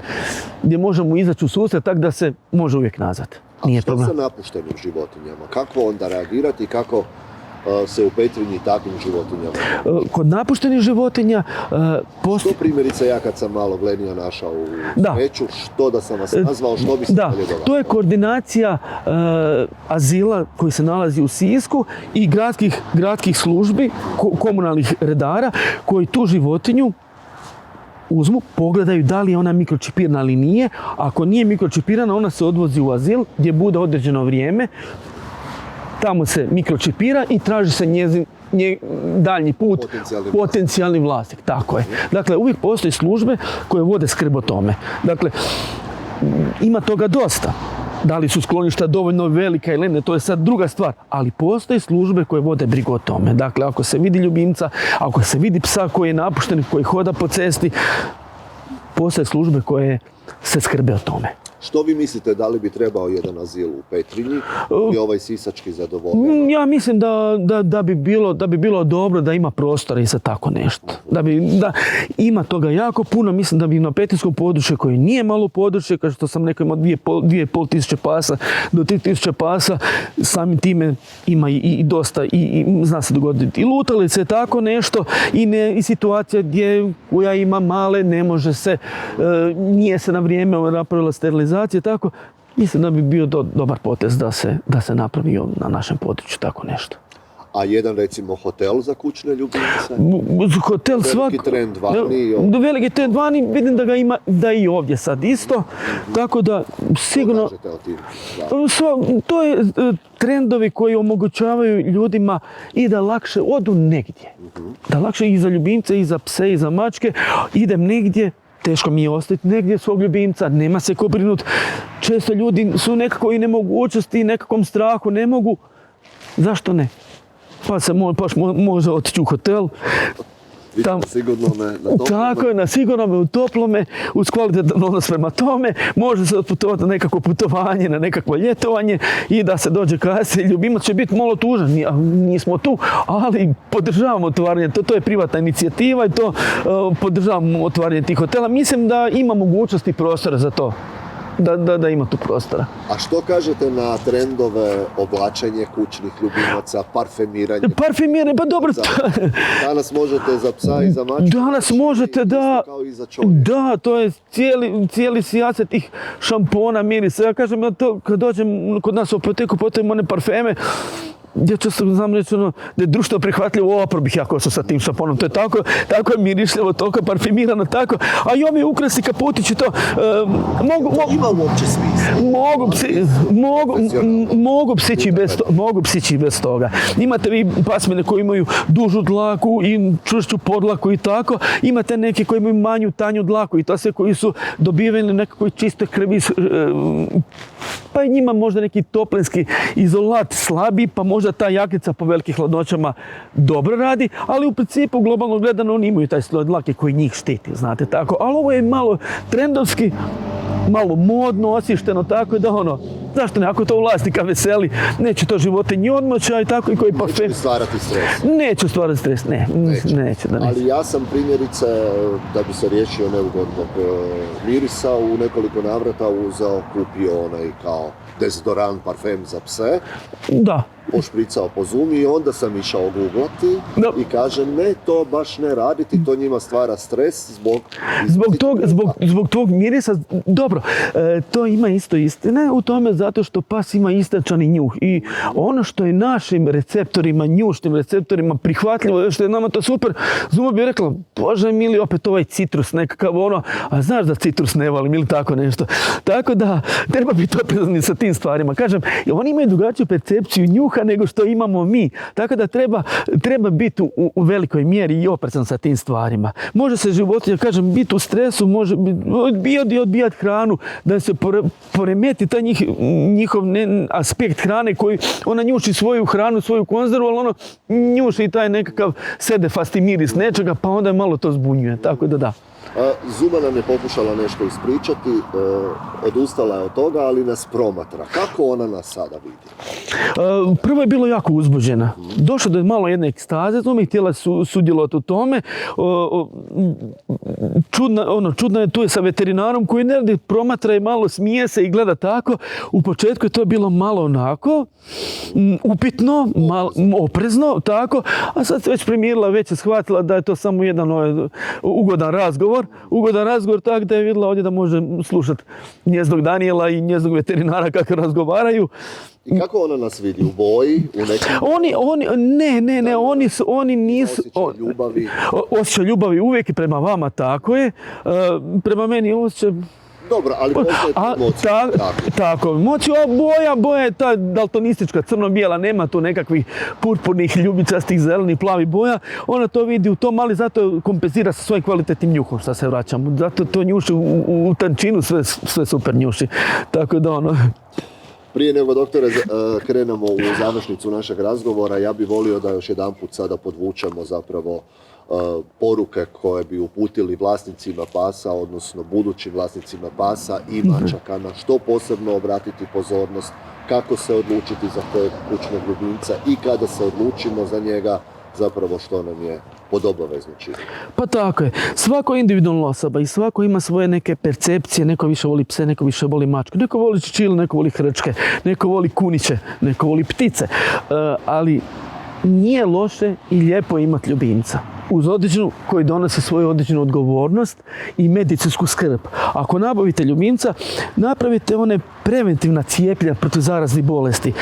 gdje možemo izaći u susret, tako da se može uvijek nazvati. Nije problem. A što sa napuštenim životinjama? Kako onda reagirati i kako se u Petrinji takvim životinjama? Kod napuštenih životinja Što primjerice ja kad sam malo glednija našao u smeću, što da sam vas nazvao, što bi se dalje događalo? To je koordinacija azila koji se nalazi u Sisku i gradskih službi, komunalnih redara koji tu životinju uzmu, pogledaju da li je ona mikročipirana ili nije. Ako nije mikročipirana, ona se odvozi u azil gdje bude određeno vrijeme. Tamo se mikročipira i traži se njezin daljnji put, potencijalni vlasnik, tako je. Dakle, uvijek postoje službe koje vode skrb o tome. Dakle, ima toga dosta. Da li su skloništa dovoljno velika ili ne, to je sad druga stvar. Ali postoje službe koje vode brigu o tome. Dakle, ako se vidi ljubimca, ako se vidi psa koji je napušten, koji hoda po cesti, postoje službe koje se skrbe o tome. Što vi mislite, da li bi trebao jedan azil u Petrinji i ovaj sisački zadovoljava? Ja mislim da bi bilo dobro da ima prostora i za tako nešto. Da ima toga jako puno. Mislim da bi na petrinjskom području, koje nije malo područje, kao što sam rekao, ima 2.500 pasa do 3.000 pasa, samim time ima i dosta, i zna se dogoditi i lutalice, tako nešto, i situacija koja ima male, ne može se, nije se na vrijeme napravila sterilizacija, tako, mislim da bi bio dobar potez da se napravi na našem području tako nešto. A jedan, recimo, hotel za kućne ljubimce? Hotel veliki trend vani. Veliki trend vani, vidim da ga ima da i ovdje sad isto, tako da sigurno... To je trendovi koji omogućavaju ljudima i da lakše odu negdje. Da lakše i za ljubimce, i za pse, i za mačke, idem negdje, teško mi je ostati negdje svog ljubimca, nema se ko brinuti. Često ljudi su nekako i nemogućnosti, nekakvom strahu, ne mogu. Zašto ne? Pa se može otići u hotel. Tam, sigurno na toplome. Tako je, na sigurnome, u toplome, uz kvalitetan odnos prema tome. Može se otputovati na nekako putovanje, na nekakvo ljetovanje i da se dođe kasnije. Ljubimac će biti malo tužan, nismo tu, ali podržavamo otvaranje. To je privatna inicijativa i to podržavamo otvaranje tih hotela. Mislim da ima mogućnosti i prostora za to. Da ima tu prostora. A što kažete na trendove oblačenje kućnih ljubimaca, parfemiranje? Parfemiranje, pa dobro. Danas možete za psa i za mačku. Danas možete, da. Kao i za čovjeka. Da, to je cijeli sijaset tih šampona, mirisa. Ja kažem, kad dođem kod nas u apoteku, potrebujemo one parfeme. Ja često znam reći da je društvo prihvatljivo, opro bih ja košao sa tim šamponom. To je tako je mirišljivo, toliko parfimirano, tako. A i ovi ukrasi, kaputići, to ima uopće smisla. Mogu psići bez toga. Imate vi pasmine koji imaju dužu dlaku i čvršću podlaku i tako. Imate neke koji imaju manju, tanju dlaku i to sve koji su dobiveni nekakvoj čiste krvi. Pa i njima možda neki toplinski izolat slabiji, pa možda ta jaknica po velikim hladnoćama dobro radi, ali u principu globalno gledano oni imaju taj sloj dlake koji njih štiti, znate tako. Ali ovo je malo trendovski, malo modno, osvješteno, tako da zašto ne, ako to vlasnika veseli, neće to životinji odmoćaj, tako i koji parfem. Neće stvarati stres. Neću stvarati stres, neće. Ali ja sam primjerice, da bi se riješio neugodnog mirisa, u nekoliko navrata kupio onaj kao dezodorant, parfem za pse. Da. Pošpricao po Zoomi i onda sam išao googlati i kažem ne, to baš ne raditi, to njima stvara stres zbog tog mirisa. Dobro, to ima isto istine u tome zato što pas ima istančani njuh i ono što je našim receptorima, njušnim receptorima prihvatljivo, što je nama to super, Zuma bi rekla, bože mili, opet ovaj citrus nekakav a znaš da citrus ne volim ili tako nešto. Tako da treba biti oprezan sa tim stvarima. Kažem, oni imaju drugačiju percepciju njuha nego što imamo mi. Tako da treba biti u velikoj mjeri i oprezan sa tim stvarima. Može se životinja, kažem, biti u stresu, može odbijati hranu, da se poremeti taj njihov aspekt hrane koji ona njuši svoju hranu, svoju konzervu, ali njuši i taj nekakav sedefasti miris nečega, pa onda je malo to zbunjuje. Tako da. Zuma nam je pokušala nešto ispričati, odustala je od toga, ali nas promatra. Kako ona nas sada vidi? Prvo je bilo jako uzbuđena. Došlo do malo jedne ekstaze, Zuma je htjela sudjelovati u tome. Čudna je tu je sa veterinarom koji ne radi, promatra je malo, smije se i gleda tako. U početku je to bilo malo onako, upitno, oprezno, tako, a sad se već primirila, već je shvatila da je to samo jedan ugodan razgovor, tako da je vidjela ovdje da može slušati njezinog Daniela i njezinog veterinara kako razgovaraju. I kako ona nas vidi? U boji? U nekim... Oni nisu... Osjećaj ljubavi? Osjećaj ljubavi uvijek i prema vama, tako je. Prema meni osjećaj Dobro, ali postoje emociju. Tako, emociju, a boja je ta daltonistička, crno-bijela, nema tu nekakvih purpurnih, ljubičastih, zelenih, plavi boja. Ona to vidi u tom, ali zato kompenzira sa svojim kvalitetnim njuhom, što se vraćamo. Zato to njuši u tančinu, sve super njuši. Tako da Prije nego, doktore, krenemo u završnicu našeg razgovora, ja bih volio da još jedanput sada podvučemo zapravo poruke koje bi uputili vlasnicima pasa, odnosno budućim vlasnicima pasa i mačaka, na što posebno obratiti pozornost, kako se odlučiti za kojeg kućnog ljubimca i kada se odlučimo za njega, zapravo što nam je pod obavezno činiti. Pa tako je. Svako je individualna osoba i svako ima svoje neke percepcije. Neko više voli pse, neko više voli mačku. Neko voli čičile, neko voli hrčke, neko voli kuniće, neko voli ptice. Ali nije loše i lijepo imati ljubimca. Uz određenu, koji donosi svoju određenu odgovornost i medicinsku skrb. Ako nabavite ljubimca, napravite one preventivna cijepljenja protiv zaraznih bolesti.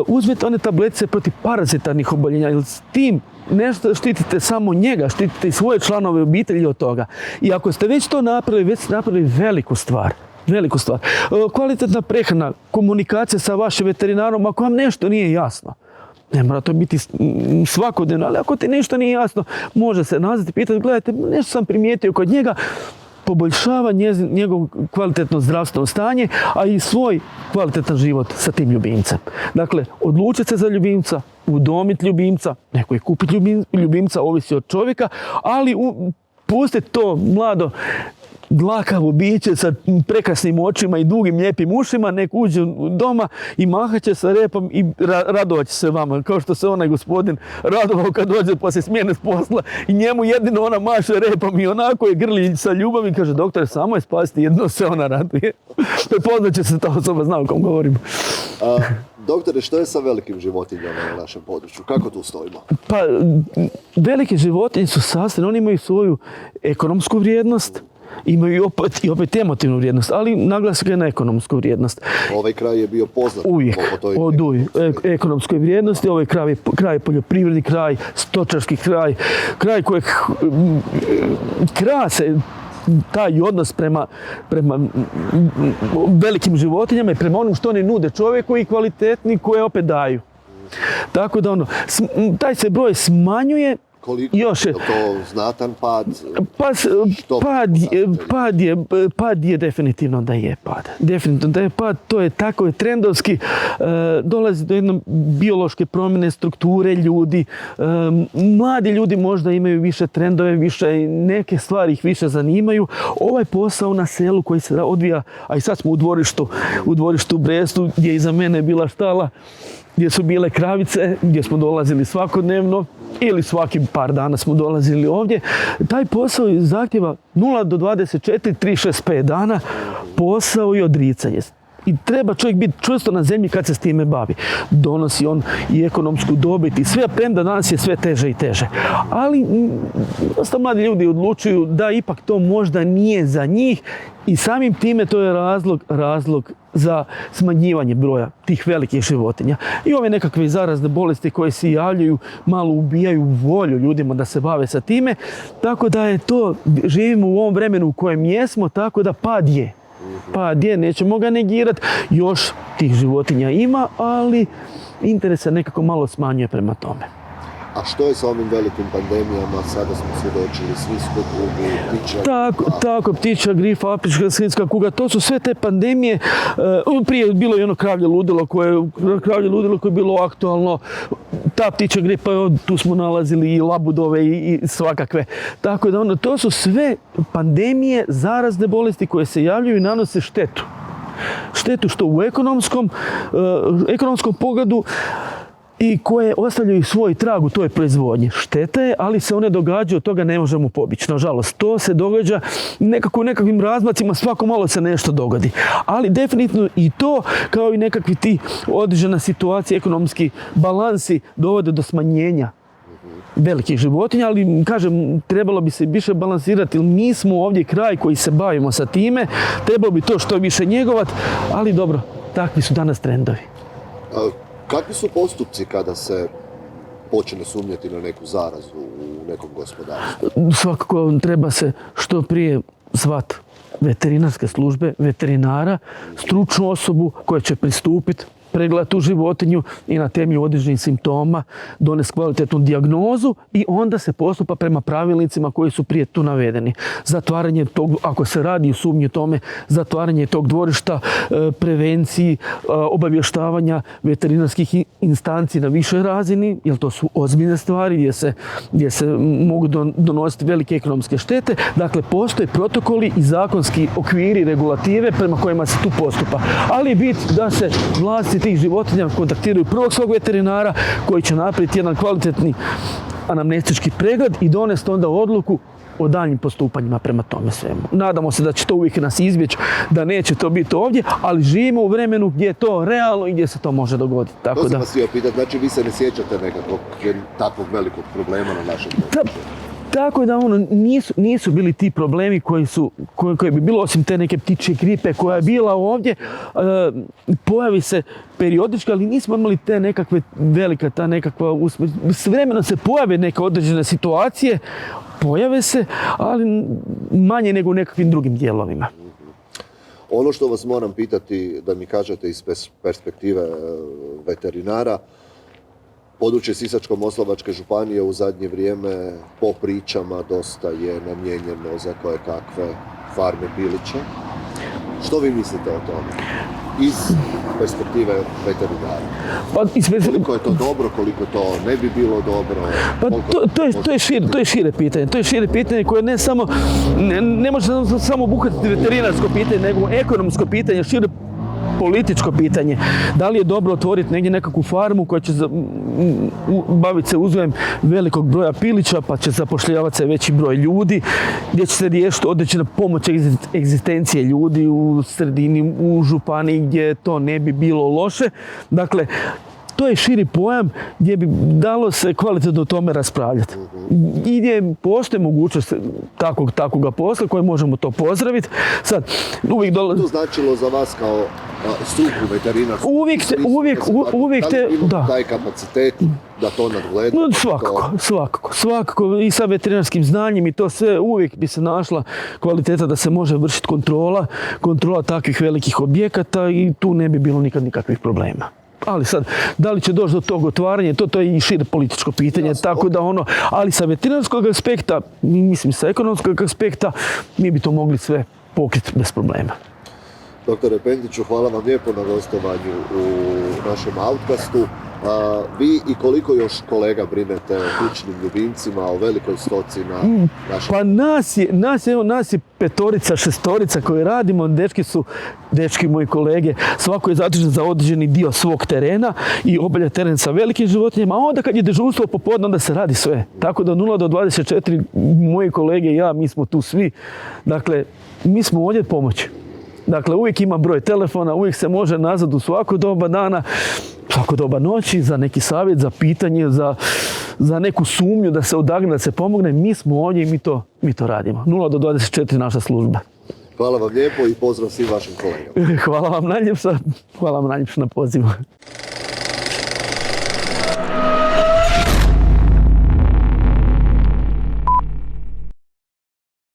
Uzmite one tabletice protiv parazitarnih oboljenja, jer s tim nešto štitite samo njega, štitite i svoje članove obitelji od toga. I ako ste već to napravili, već ste napravili veliku stvar. Kvalitetna prehrana, komunikacija sa vašim veterinarom, ako vam nešto nije jasno. Ne mora to biti svakodnevno, ali ako ti nešto nije jasno, može se nazvati i pitati, gledajte, nešto sam primijetio kod njega, poboljšava njegovo kvalitetno zdravstveno stanje, a i svoj kvalitetan život sa tim ljubimcem. Dakle, odlučiti se za ljubimca, udomiti ljubimca, neko je kupiti ljubimca, ovisi od čovjeka, ali pustiti to mlado dlakavo biće sa prekrasnim očima i dugim lijepim ušima, nek uđe doma i mahat će sa repom i radovat će se vama. Kao što se onaj gospodin radovao kad dođe poslije smjene s posla i njemu jedino ona maše repom i onako je grli sa ljubavi i kaže, doktore, samo je spasiti, jedno se ona raduje. Prepoznat će se ta osoba, zna o kom govorim. Doktore, što je sa velikim životinjama na našem području? Kako tu stojimo? Pa, velike životinje su sastavljene, oni imaju svoju ekonomsku vrijednost, imaju i opet emotivnu vrijednost, ali naglasak je na ekonomsku vrijednost. Ovaj kraj je bio poznat po toj ekonomskoj vrijednosti. Ovaj kraj je poljoprivredni kraj, stočarski kraj kojeg krase taj odnos prema velikim životinjama i prema onom što oni nude čovjeku i kvalitetni koje opet daju. Tako da taj se broj smanjuje. Koliko je to znatan pad? Pad je definitivno da je pad. Definitivno da je pad, to je tako trendovski, dolazi do jedne biološke promjene strukture ljudi. Mladi ljudi možda imaju više trendove, više neke stvari ih više zanimaju. Ovaj posao na selu koji se odvija, a i sad smo u dvorištu u Brestu, gdje je iza mene bila štala, gdje su bile kravice, gdje smo dolazili svakodnevno ili svaki par dana smo dolazili ovdje. Taj posao zahtjeva 0 do 24, 365 dana posao i odricanje. I treba čovjek biti čvrsto na zemlji kad se s time bavi. Donosi on i ekonomsku dobit i sve, premda danas je sve teže i teže. Ali dosta mladi ljudi odlučuju da ipak to možda nije za njih i samim time to je razlog za smanjivanje broja tih velikih životinja. I ove nekakve zarazne bolesti koje se javljaju malo ubijaju volju ljudima da se bave sa time. Tako da je to, živimo u ovom vremenu u kojem jesmo, tako da pad je, nećemo ga negirati. Još tih životinja ima, ali interes se nekako malo smanjuje prema tome. A što je sa ovim velikim pandemijama? Sada smo svjedočili svinjsku kugu, ptičja. Tako, ptičja gripa, afrička svinjska kuga, to su sve te pandemije. Prije je bilo i ono kravlje ludilo koje je bilo aktualno. Ta ptičja gripa, tu smo nalazili i labudove i svakakve. Tako da to su sve pandemije, zarazne bolesti koje se javljaju i nanose štetu. Štetu što u ekonomskom pogledu, i koje ostavljaju svoj trag u toj proizvodnji. Šteta je, ali se one događaju, od toga ne možemo pobjeći. Nažalost, to se događa nekako u nekakvim razmacima, svako malo se nešto dogodi. Ali definitivno i to, kao i nekakvi ti određena situacija, ekonomski balansi dovode do smanjenja velikih životinja, ali kažem, trebalo bi se više balansirati, jer mi smo ovdje kraj koji se bavimo sa time, trebalo bi to što više njegovati, ali dobro, takvi su danas trendovi. Kakvi su postupci kada se počne sumnjati na neku zarazu u nekom gospodarstvu? Svakako treba se što prije zvati veterinarske službe, veterinara, stručnu osobu koja će pristupiti, pregledati tu životinju i na temelju određenih simptoma donesti kvalitetnu dijagnozu i onda se postupa prema pravilnicima koji su prije tu navedeni. Zatvaranje tog, ako se radi u sumnji tome, zatvaranje tog dvorišta, prevenciji, obavještavanja veterinarskih instanci na višoj razini, jer to su ozbiljne stvari gdje se mogu donositi velike ekonomske štete. Dakle, postoje protokoli i zakonski okviri, regulative prema kojima se tu postupa. Ali je bit da se vlasti tih životinja kontaktiraju prvog svog veterinara koji će napraviti jedan kvalitetni anamnestički pregled i donesti onda odluku o daljnjim postupanjima prema tome svemu. Nadamo se da će to uvijek nas izbjeći, da neće to biti ovdje, ali živimo u vremenu gdje je to realno i gdje se to može dogoditi. Tako to da... sam vas htio pitati, znači vi se ne sjećate nekakvog takvog velikog problema na našem području? Tako da nisu bili ti problemi koji bi bilo osim te neke ptičje gripe koja je bila ovdje. Pojavi se periodički, ali nismo imali te nekakve velika, ta nekakva s vremenom se pojave neke određene situacije, pojave se, ali manje nego u nekakvim drugim dijelovima. Ono što vas moram pitati, da mi kažete iz perspektive veterinara, područje Sisačko-moslavačke županije u zadnje vrijeme po pričama dosta je namijenjeno za koje kakve farme pilića. Što vi mislite o tome? Iz perspektive veterinara. Koliko je to dobro, koliko to ne bi bilo dobro? Pa to je šire pitanje. To je šire pitanje koje ne može samo obuhvatiti veterinarsko pitanje, nego ekonomsko pitanje, šire političko pitanje. Da li je dobro otvoriti negdje nekakvu farmu koja će baviti se uzgojem velikog broja pilića, pa će zapošljavati se veći broj ljudi, gdje će se riješiti određena pomoć egzistencije ljudi u sredini, u županiji gdje to ne bi bilo loše. Dakle, to je širi pojam gdje bi dalo se kvalitetno o tome raspravljati. I gdje postoji mogućnost takvog posla koji možemo to pozdraviti. Sad, uvijek dolazi... To značilo za vas kao struku veterinarsku? Uvijek te... Da. Taj kapacitet da to nadgleda? Svakako. I sa veterinarskim znanjem i to sve uvijek bi se našla kvaliteta da se može vršiti kontrola takvih velikih objekata i tu ne bi bilo nikad nikakvih problema. Ali sad, da li će doći do tog otvaranja, to je i šire političko pitanje, jasno. Tako da ali sa veterinarskog aspekta, mislim sa ekonomskog aspekta, mi bi to mogli sve pokriti bez problema. Doktore Pendiću, hvala vam lijepo na gostovanju u našem Outcastu. Vi i koliko još kolega brinete o kućnim ljubimcima, o velikoj stoci na našem... Pa nas je petorica, šestorica koji radimo, dečki moji kolege, svako je zadužen za određeni dio svog terena i obavlja teren sa velikim životinjama, a onda kad je dežurstvo popodne, onda se radi sve. Tako da 0 do 24 moji kolege i ja, mi smo tu svi. Dakle, mi smo ovdje pomoći. Dakle, uvijek ima broj telefona, uvijek se može nazad u svako doba dana, svako doba noći, za neki savjet, za pitanje, za neku sumnju da se odagne, da se pomogne. Mi smo ovdje i mi to radimo. 0 do 24 naša služba. Hvala vam lijepo i pozdrav svim vašim kolegama. Hvala vam najljepša na pozivu.